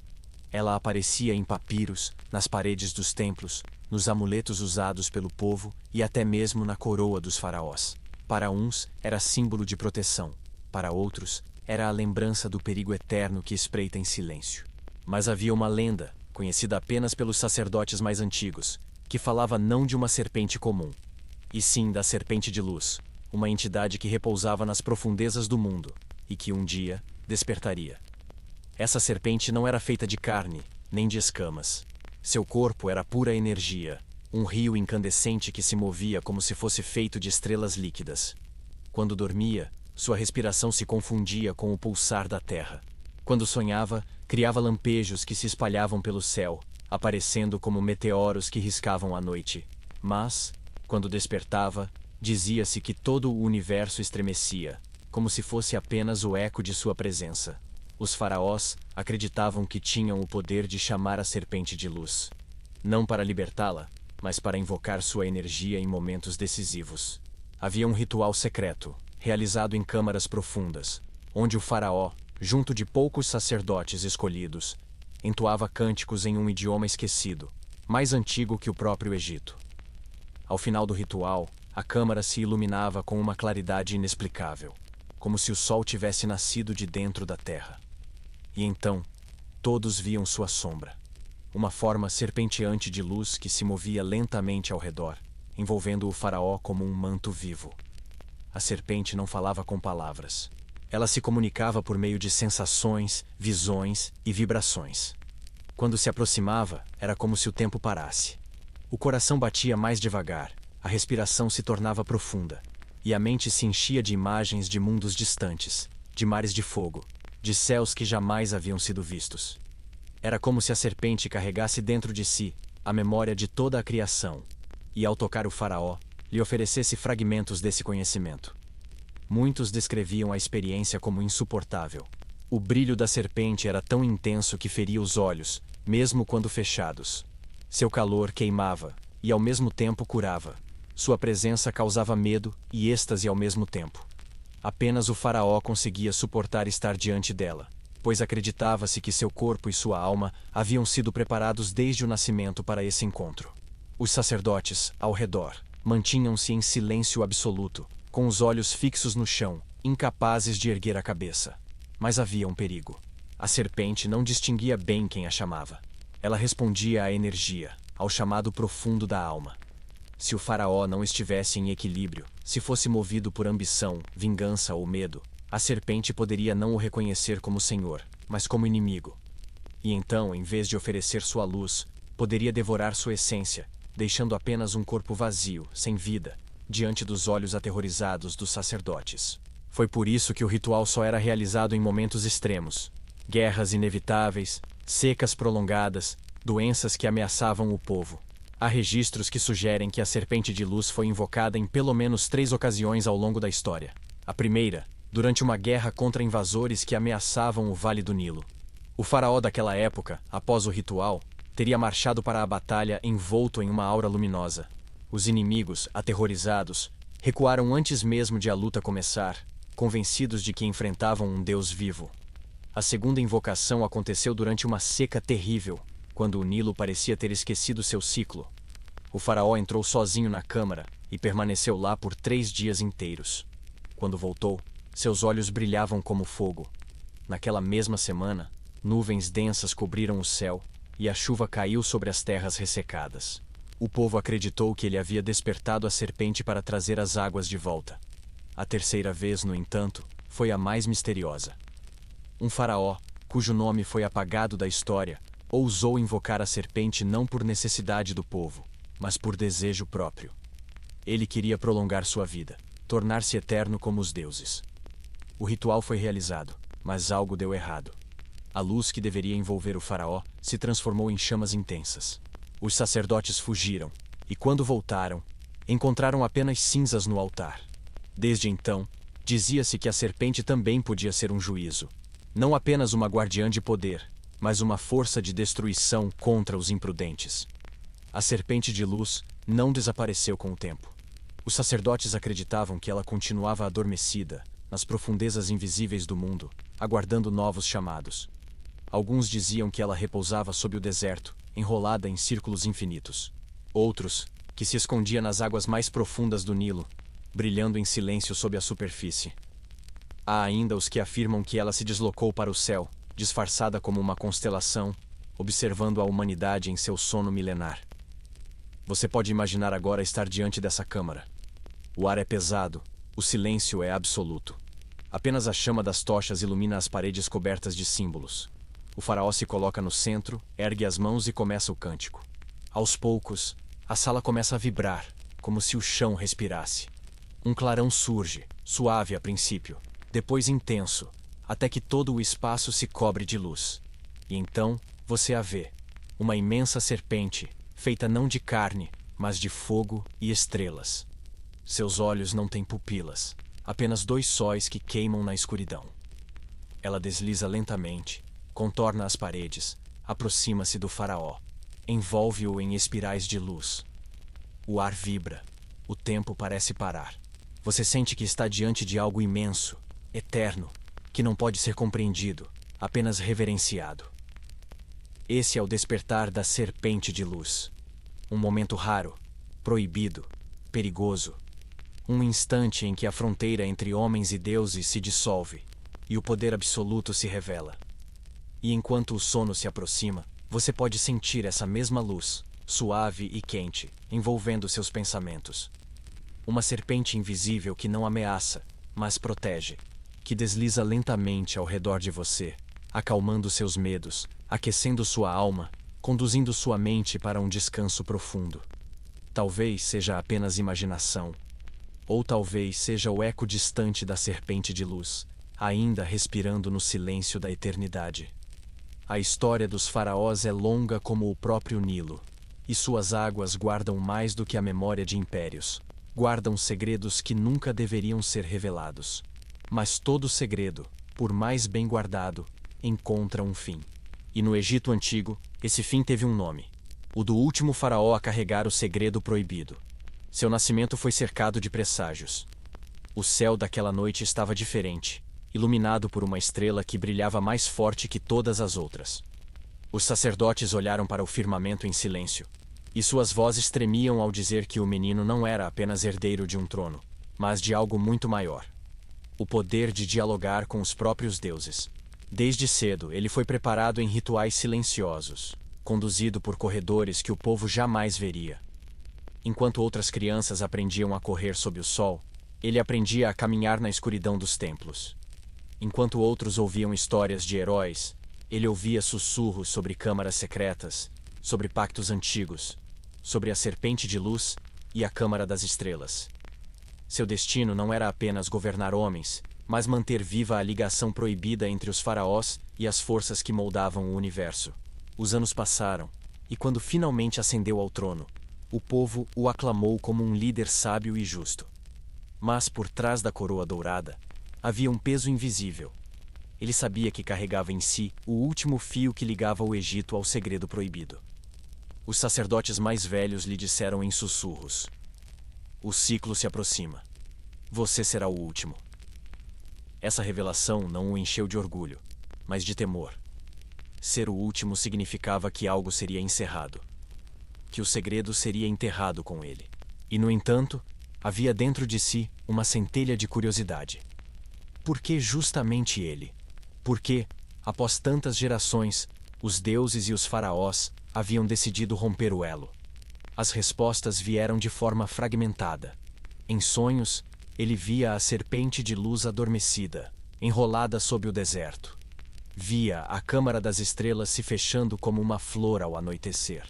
Ela aparecia em papiros, nas paredes dos templos, nos amuletos usados pelo povo e até mesmo na coroa dos faraós. Para uns, era símbolo de proteção. Para outros, era a lembrança do perigo eterno que espreita em silêncio. Mas havia uma lenda, conhecida apenas pelos sacerdotes mais antigos, que falava não de uma serpente comum, e sim da serpente de luz, uma entidade que repousava nas profundezas do mundo e que um dia despertaria. Essa serpente não era feita de carne, nem de escamas. Seu corpo era pura energia, um rio incandescente que se movia como se fosse feito de estrelas líquidas. Quando dormia, sua respiração se confundia com o pulsar da terra. Quando sonhava, criava lampejos que se espalhavam pelo céu, aparecendo como meteoros que riscavam a noite. Mas, quando despertava, dizia-se que todo o universo estremecia, como se fosse apenas o eco de sua presença. Os faraós acreditavam que tinham o poder de chamar a serpente de luz. Não para libertá-la, mas para invocar sua energia em momentos decisivos. Havia um ritual secreto, realizado em câmaras profundas, onde o faraó, junto de poucos sacerdotes escolhidos, entoava cânticos em um idioma esquecido, mais antigo que o próprio Egito. Ao final do ritual, a câmara se iluminava com uma claridade inexplicável, como se o sol tivesse nascido de dentro da terra. E então, todos viam sua sombra. Uma forma serpenteante de luz que se movia lentamente ao redor, envolvendo o faraó como um manto vivo. A serpente não falava com palavras. Ela se comunicava por meio de sensações, visões e vibrações. Quando se aproximava, era como se o tempo parasse. O coração batia mais devagar, a respiração se tornava profunda, e a mente se enchia de imagens de mundos distantes, de mares de fogo, de céus que jamais haviam sido vistos. Era como se a serpente carregasse dentro de si a memória de toda a criação, e ao tocar o faraó, lhe oferecesse fragmentos desse conhecimento. Muitos descreviam a experiência como insuportável. O brilho da serpente era tão intenso que feria os olhos, mesmo quando fechados. Seu calor queimava, e ao mesmo tempo curava. Sua presença causava medo e êxtase ao mesmo tempo. Apenas o faraó conseguia suportar estar diante dela, pois acreditava-se que seu corpo e sua alma haviam sido preparados desde o nascimento para esse encontro. Os sacerdotes, ao redor, mantinham-se em silêncio absoluto, com os olhos fixos no chão, incapazes de erguer a cabeça. Mas havia um perigo. A serpente não distinguia bem quem a chamava. Ela respondia à energia, ao chamado profundo da alma. Se o faraó não estivesse em equilíbrio, se fosse movido por ambição, vingança ou medo, a serpente poderia não o reconhecer como senhor, mas como inimigo. E então, em vez de oferecer sua luz, poderia devorar sua essência, deixando apenas um corpo vazio, sem vida, diante dos olhos aterrorizados dos sacerdotes. Foi por isso que o ritual só era realizado em momentos extremos. Guerras inevitáveis, secas prolongadas, doenças que ameaçavam o povo. Há registros que sugerem que a serpente de luz foi invocada em pelo menos 3 ocasiões ao longo da história. A primeira, durante uma guerra contra invasores que ameaçavam o Vale do Nilo. O faraó daquela época, após o ritual, teria marchado para a batalha envolto em uma aura luminosa. Os inimigos, aterrorizados, recuaram antes mesmo de a luta começar, convencidos de que enfrentavam um Deus vivo. A segunda invocação aconteceu durante uma seca terrível, quando o Nilo parecia ter esquecido seu ciclo. O faraó entrou sozinho na câmara e permaneceu lá por 3 dias inteiros. Quando voltou, seus olhos brilhavam como fogo. Naquela mesma semana, nuvens densas cobriram o céu e a chuva caiu sobre as terras ressecadas. O povo acreditou que ele havia despertado a serpente para trazer as águas de volta. A terceira vez, no entanto, foi a mais misteriosa. Um faraó, cujo nome foi apagado da história, ousou invocar a serpente não por necessidade do povo, mas por desejo próprio. Ele queria prolongar sua vida, tornar-se eterno como os deuses. O ritual foi realizado, mas algo deu errado. A luz que deveria envolver o faraó se transformou em chamas intensas. Os sacerdotes fugiram, e quando voltaram, encontraram apenas cinzas no altar. Desde então, dizia-se que a serpente também podia ser um juízo. Não apenas uma guardiã de poder, mas uma força de destruição contra os imprudentes. A serpente de luz não desapareceu com o tempo. Os sacerdotes acreditavam que ela continuava adormecida, nas profundezas invisíveis do mundo, aguardando novos chamados. Alguns diziam que ela repousava sob o deserto, enrolada em círculos infinitos. Outros, que se escondia nas águas mais profundas do Nilo, brilhando em silêncio sob a superfície. Há ainda os que afirmam que ela se deslocou para o céu, disfarçada como uma constelação, observando a humanidade em seu sono milenar. Você pode imaginar agora estar diante dessa câmara. O ar é pesado, o silêncio é absoluto. Apenas a chama das tochas ilumina as paredes cobertas de símbolos. O faraó se coloca no centro, ergue as mãos e começa o cântico. Aos poucos, a sala começa a vibrar, como se o chão respirasse. Um clarão surge, suave a princípio, depois intenso, até que todo o espaço se cobre de luz. E então, você a vê. Uma imensa serpente, feita não de carne, mas de fogo e estrelas. Seus olhos não têm pupilas, apenas 2 sóis que queimam na escuridão. Ela desliza lentamente, contorna as paredes, aproxima-se do faraó, envolve-o em espirais de luz. O ar vibra, o tempo parece parar. Você sente que está diante de algo imenso, eterno, que não pode ser compreendido, apenas reverenciado. Esse é o despertar da serpente de luz. Um momento raro, proibido, perigoso. Um instante em que a fronteira entre homens e deuses se dissolve, e o poder absoluto se revela. E enquanto o sono se aproxima, você pode sentir essa mesma luz, suave e quente, envolvendo seus pensamentos. Uma serpente invisível que não ameaça, mas protege, que desliza lentamente ao redor de você, acalmando seus medos, aquecendo sua alma, conduzindo sua mente para um descanso profundo. Talvez seja apenas imaginação, ou talvez seja o eco distante da serpente de luz, ainda respirando no silêncio da eternidade. A história dos faraós é longa como o próprio Nilo, e suas águas guardam mais do que a memória de impérios. Guardam segredos que nunca deveriam ser revelados. Mas todo segredo, por mais bem guardado, encontra um fim. E no Egito Antigo, esse fim teve um nome: o do último faraó a carregar o segredo proibido. Seu nascimento foi cercado de presságios. O céu daquela noite estava diferente, iluminado por uma estrela que brilhava mais forte que todas as outras. Os sacerdotes olharam para o firmamento em silêncio, e suas vozes tremiam ao dizer que o menino não era apenas herdeiro de um trono, mas de algo muito maior: o poder de dialogar com os próprios deuses. Desde cedo, ele foi preparado em rituais silenciosos, conduzido por corredores que o povo jamais veria. Enquanto outras crianças aprendiam a correr sob o sol, ele aprendia a caminhar na escuridão dos templos. Enquanto outros ouviam histórias de heróis, ele ouvia sussurros sobre câmaras secretas, sobre pactos antigos, sobre a serpente de luz e a câmara das estrelas. Seu destino não era apenas governar homens, mas manter viva a ligação proibida entre os faraós e as forças que moldavam o universo. Os anos passaram, e quando finalmente ascendeu ao trono, o povo o aclamou como um líder sábio e justo. Mas por trás da coroa dourada, havia um peso invisível. Ele sabia que carregava em si o último fio que ligava o Egito ao segredo proibido. Os sacerdotes mais velhos lhe disseram em sussurros: "O ciclo se aproxima. Você será o último." Essa revelação não o encheu de orgulho, mas de temor. Ser o último significava que algo seria encerrado, que o segredo seria enterrado com ele. E, no entanto, havia dentro de si uma centelha de curiosidade. Por que justamente ele? Por que, após tantas gerações, os deuses e os faraós haviam decidido romper o elo? As respostas vieram de forma fragmentada. Em sonhos, ele via a serpente de luz adormecida, enrolada sob o deserto. Via a câmara das estrelas se fechando como uma flor ao anoitecer.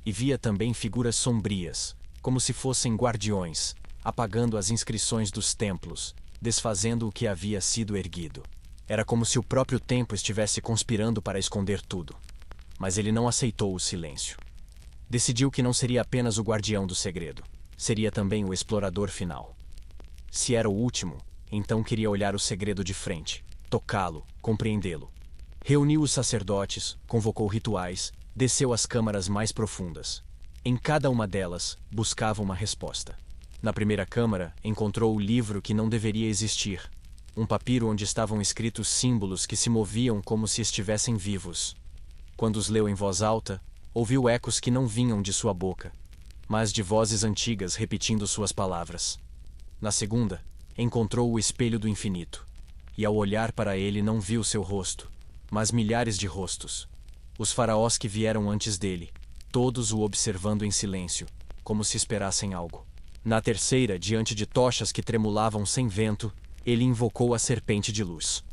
E via também figuras sombrias, como se fossem guardiões, apagando as inscrições dos templos, desfazendo o que havia sido erguido. Era como se o próprio tempo estivesse conspirando para esconder tudo. Mas ele não aceitou o silêncio. Decidiu que não seria apenas o guardião do segredo, seria também o explorador final. Se era o último, então queria olhar o segredo de frente, tocá-lo, compreendê-lo. Reuniu os sacerdotes, convocou rituais, desceu às câmaras mais profundas. Em cada uma delas, buscava uma resposta. Na primeira câmara, encontrou o livro que não deveria existir. Um papiro onde estavam escritos símbolos que se moviam como se estivessem vivos. Quando os leu em voz alta, ouviu ecos que não vinham de sua boca, mas de vozes antigas repetindo suas palavras. Na segunda, encontrou o espelho do infinito. E ao olhar para ele não viu seu rosto, mas milhares de rostos. Os faraós que vieram antes dele, todos o observando em silêncio, como se esperassem algo. Na terceira, diante de tochas que tremulavam sem vento, ele invocou a serpente de luz.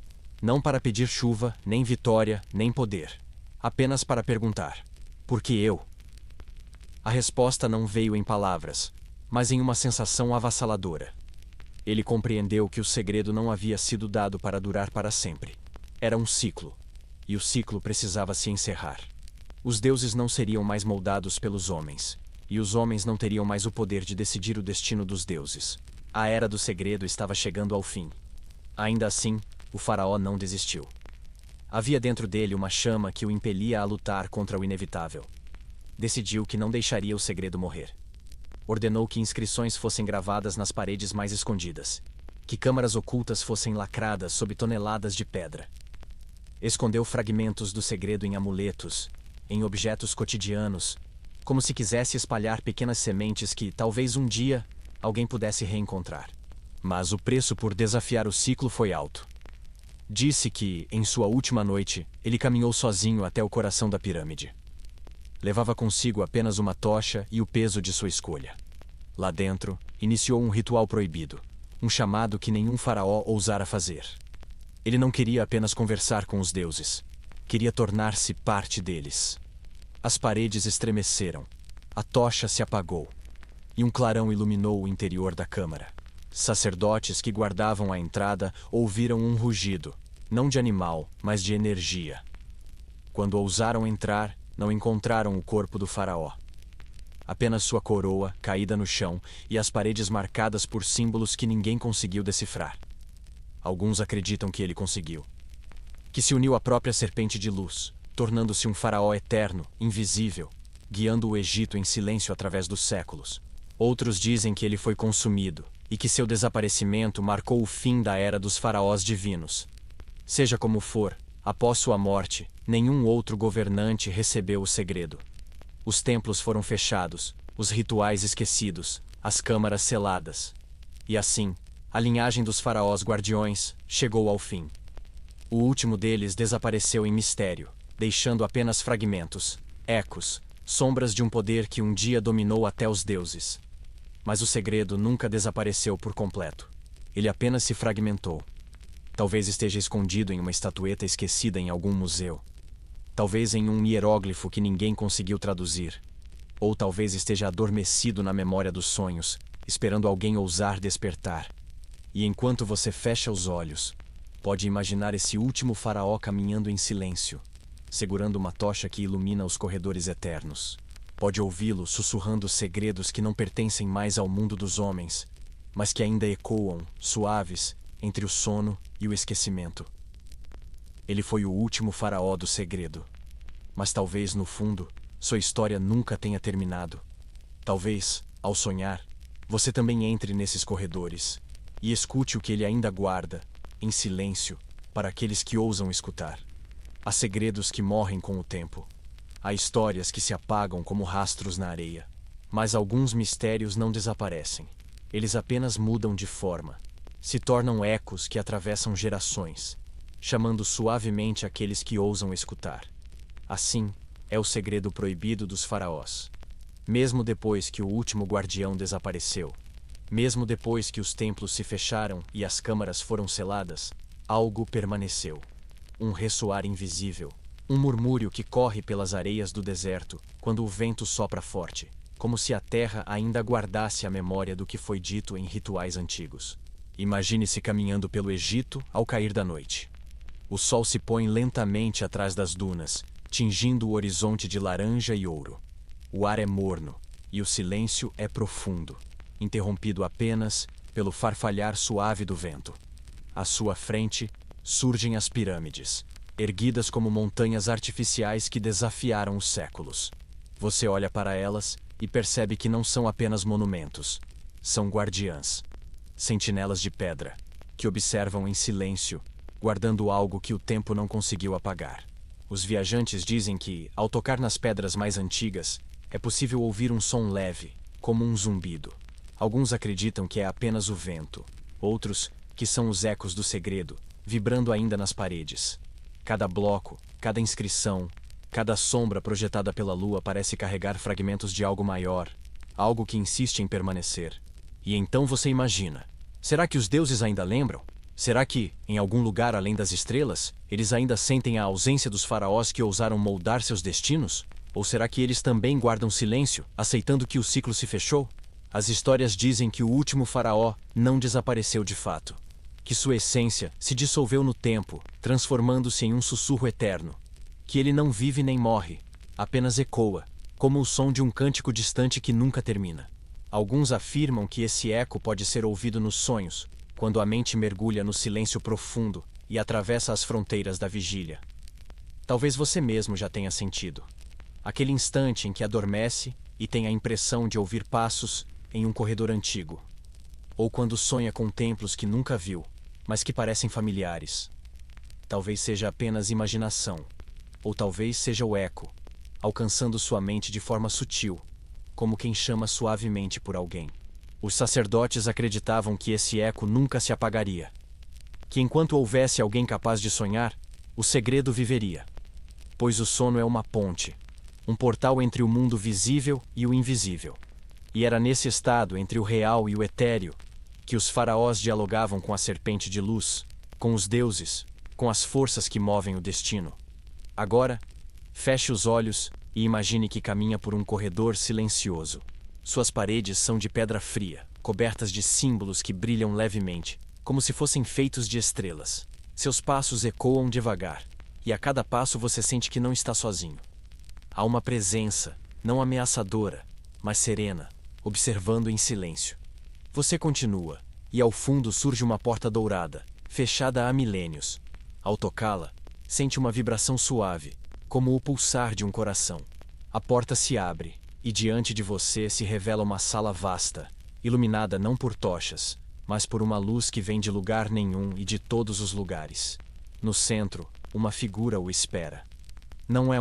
Não para pedir chuva, nem vitória, nem poder. Apenas para perguntar: por que eu? A resposta não veio em palavras, mas em uma sensação avassaladora. Ele compreendeu que o segredo não havia sido dado para durar para sempre. Era um ciclo, e o ciclo precisava se encerrar. Os deuses não seriam mais moldados pelos homens, e os homens não teriam mais o poder de decidir o destino dos deuses. A era do segredo estava chegando ao fim. Ainda assim, o faraó não desistiu. Havia dentro dele uma chama que o impelia a lutar contra o inevitável. Decidiu que não deixaria o segredo morrer. Ordenou que inscrições fossem gravadas nas paredes mais escondidas, que câmaras ocultas fossem lacradas sob toneladas de pedra. Escondeu fragmentos do segredo em amuletos, em objetos cotidianos, como se quisesse espalhar pequenas sementes que, talvez um dia, alguém pudesse reencontrar. Mas o preço por desafiar o ciclo foi alto. Disse que, em sua última noite, ele caminhou sozinho até o coração da pirâmide. Levava consigo apenas uma tocha e o peso de sua escolha. Lá dentro, iniciou um ritual proibido, um chamado que nenhum faraó ousara fazer. Ele não queria apenas conversar com os deuses, queria tornar-se parte deles. As paredes estremeceram, a tocha se apagou, e um clarão iluminou o interior da câmara. Sacerdotes que guardavam a entrada ouviram um rugido, não de animal, mas de energia. Quando ousaram entrar, não encontraram o corpo do faraó. Apenas sua coroa, caída no chão, e as paredes marcadas por símbolos que ninguém conseguiu decifrar. Alguns acreditam que ele conseguiu. Que se uniu à própria serpente de luz, tornando-se um faraó eterno, invisível, guiando o Egito em silêncio através dos séculos. Outros dizem que ele foi consumido, e que seu desaparecimento marcou o fim da era dos faraós divinos. Seja como for, após sua morte, nenhum outro governante recebeu o segredo. Os templos foram fechados, os rituais esquecidos, as câmaras seladas. E assim, a linhagem dos faraós guardiões chegou ao fim. O último deles desapareceu em mistério, deixando apenas fragmentos, ecos, sombras de um poder que um dia dominou até os deuses. Mas o segredo nunca desapareceu por completo. Ele apenas se fragmentou. Talvez esteja escondido em uma estatueta esquecida em algum museu. Talvez em um hieróglifo que ninguém conseguiu traduzir. Ou talvez esteja adormecido na memória dos sonhos, esperando alguém ousar despertar. E enquanto você fecha os olhos, pode imaginar esse último faraó caminhando em silêncio, segurando uma tocha que ilumina os corredores eternos. Pode ouvi-lo sussurrando segredos que não pertencem mais ao mundo dos homens, mas que ainda ecoam, suaves, entre o sono e o esquecimento. Ele foi o último faraó do segredo. Mas talvez, no fundo, sua história nunca tenha terminado. Talvez, ao sonhar, você também entre nesses corredores e escute o que ele ainda guarda, em silêncio, para aqueles que ousam escutar. Há segredos que morrem com o tempo. Há histórias que se apagam como rastros na areia. Mas alguns mistérios não desaparecem. Eles apenas mudam de forma. Se tornam ecos que atravessam gerações, chamando suavemente aqueles que ousam escutar. Assim, é o segredo proibido dos faraós. Mesmo depois que o último guardião desapareceu, mesmo depois que os templos se fecharam e as câmaras foram seladas, algo permaneceu. Um ressoar invisível, um murmúrio que corre pelas areias do deserto quando o vento sopra forte, como se a terra ainda guardasse a memória do que foi dito em rituais antigos. Imagine-se caminhando pelo Egito ao cair da noite. O sol se põe lentamente atrás das dunas, tingindo o horizonte de laranja e ouro. O ar é morno, e o silêncio é profundo, interrompido apenas pelo farfalhar suave do vento. À sua frente, surgem as pirâmides, erguidas como montanhas artificiais que desafiaram os séculos. Você olha para elas e percebe que não são apenas monumentos, são guardiãs, sentinelas de pedra, que observam em silêncio, guardando algo que o tempo não conseguiu apagar. Os viajantes dizem que, ao tocar nas pedras mais antigas, é possível ouvir um som leve, como um zumbido. Alguns acreditam que é apenas o vento, outros que são os ecos do segredo, vibrando ainda nas paredes. Cada bloco, cada inscrição, cada sombra projetada pela lua parece carregar fragmentos de algo maior, algo que insiste em permanecer. E então você imagina: será que os deuses ainda lembram? Será que, em algum lugar além das estrelas, eles ainda sentem a ausência dos faraós que ousaram moldar seus destinos? Ou será que eles também guardam silêncio, aceitando que o ciclo se fechou? As histórias dizem que o último faraó não desapareceu de fato, que sua essência se dissolveu no tempo, transformando-se em um sussurro eterno, que ele não vive nem morre, apenas ecoa, como o som de um cântico distante que nunca termina. Alguns afirmam que esse eco pode ser ouvido nos sonhos, quando a mente mergulha no silêncio profundo e atravessa as fronteiras da vigília. Talvez você mesmo já tenha sentido. Aquele instante em que adormece e tem a impressão de ouvir passos em um corredor antigo. Ou quando sonha com templos que nunca viu, mas que parecem familiares. Talvez seja apenas imaginação, ou talvez seja o eco, alcançando sua mente de forma sutil, como quem chama suavemente por alguém. Os sacerdotes acreditavam que esse eco nunca se apagaria, que enquanto houvesse alguém capaz de sonhar, o segredo viveria. Pois o sono é uma ponte, um portal entre o mundo visível e o invisível. E era nesse estado entre o real e o etéreo que os faraós dialogavam com a serpente de luz, com os deuses, com as forças que movem o destino. Agora, feche os olhos e imagine que caminha por um corredor silencioso. Suas paredes são de pedra fria, cobertas de símbolos que brilham levemente, como se fossem feitos de estrelas. Seus passos ecoam devagar, e a cada passo você sente que não está sozinho. Há uma presença, não ameaçadora, mas serena, observando em silêncio. Você continua, e ao fundo surge uma porta dourada, fechada há milênios. Ao tocá-la, sente uma vibração suave, como o pulsar de um coração. A porta se abre, e diante de você se revela uma sala vasta, iluminada não por tochas, mas por uma luz que vem de lugar nenhum e de todos os lugares. No centro, uma figura o espera. Não é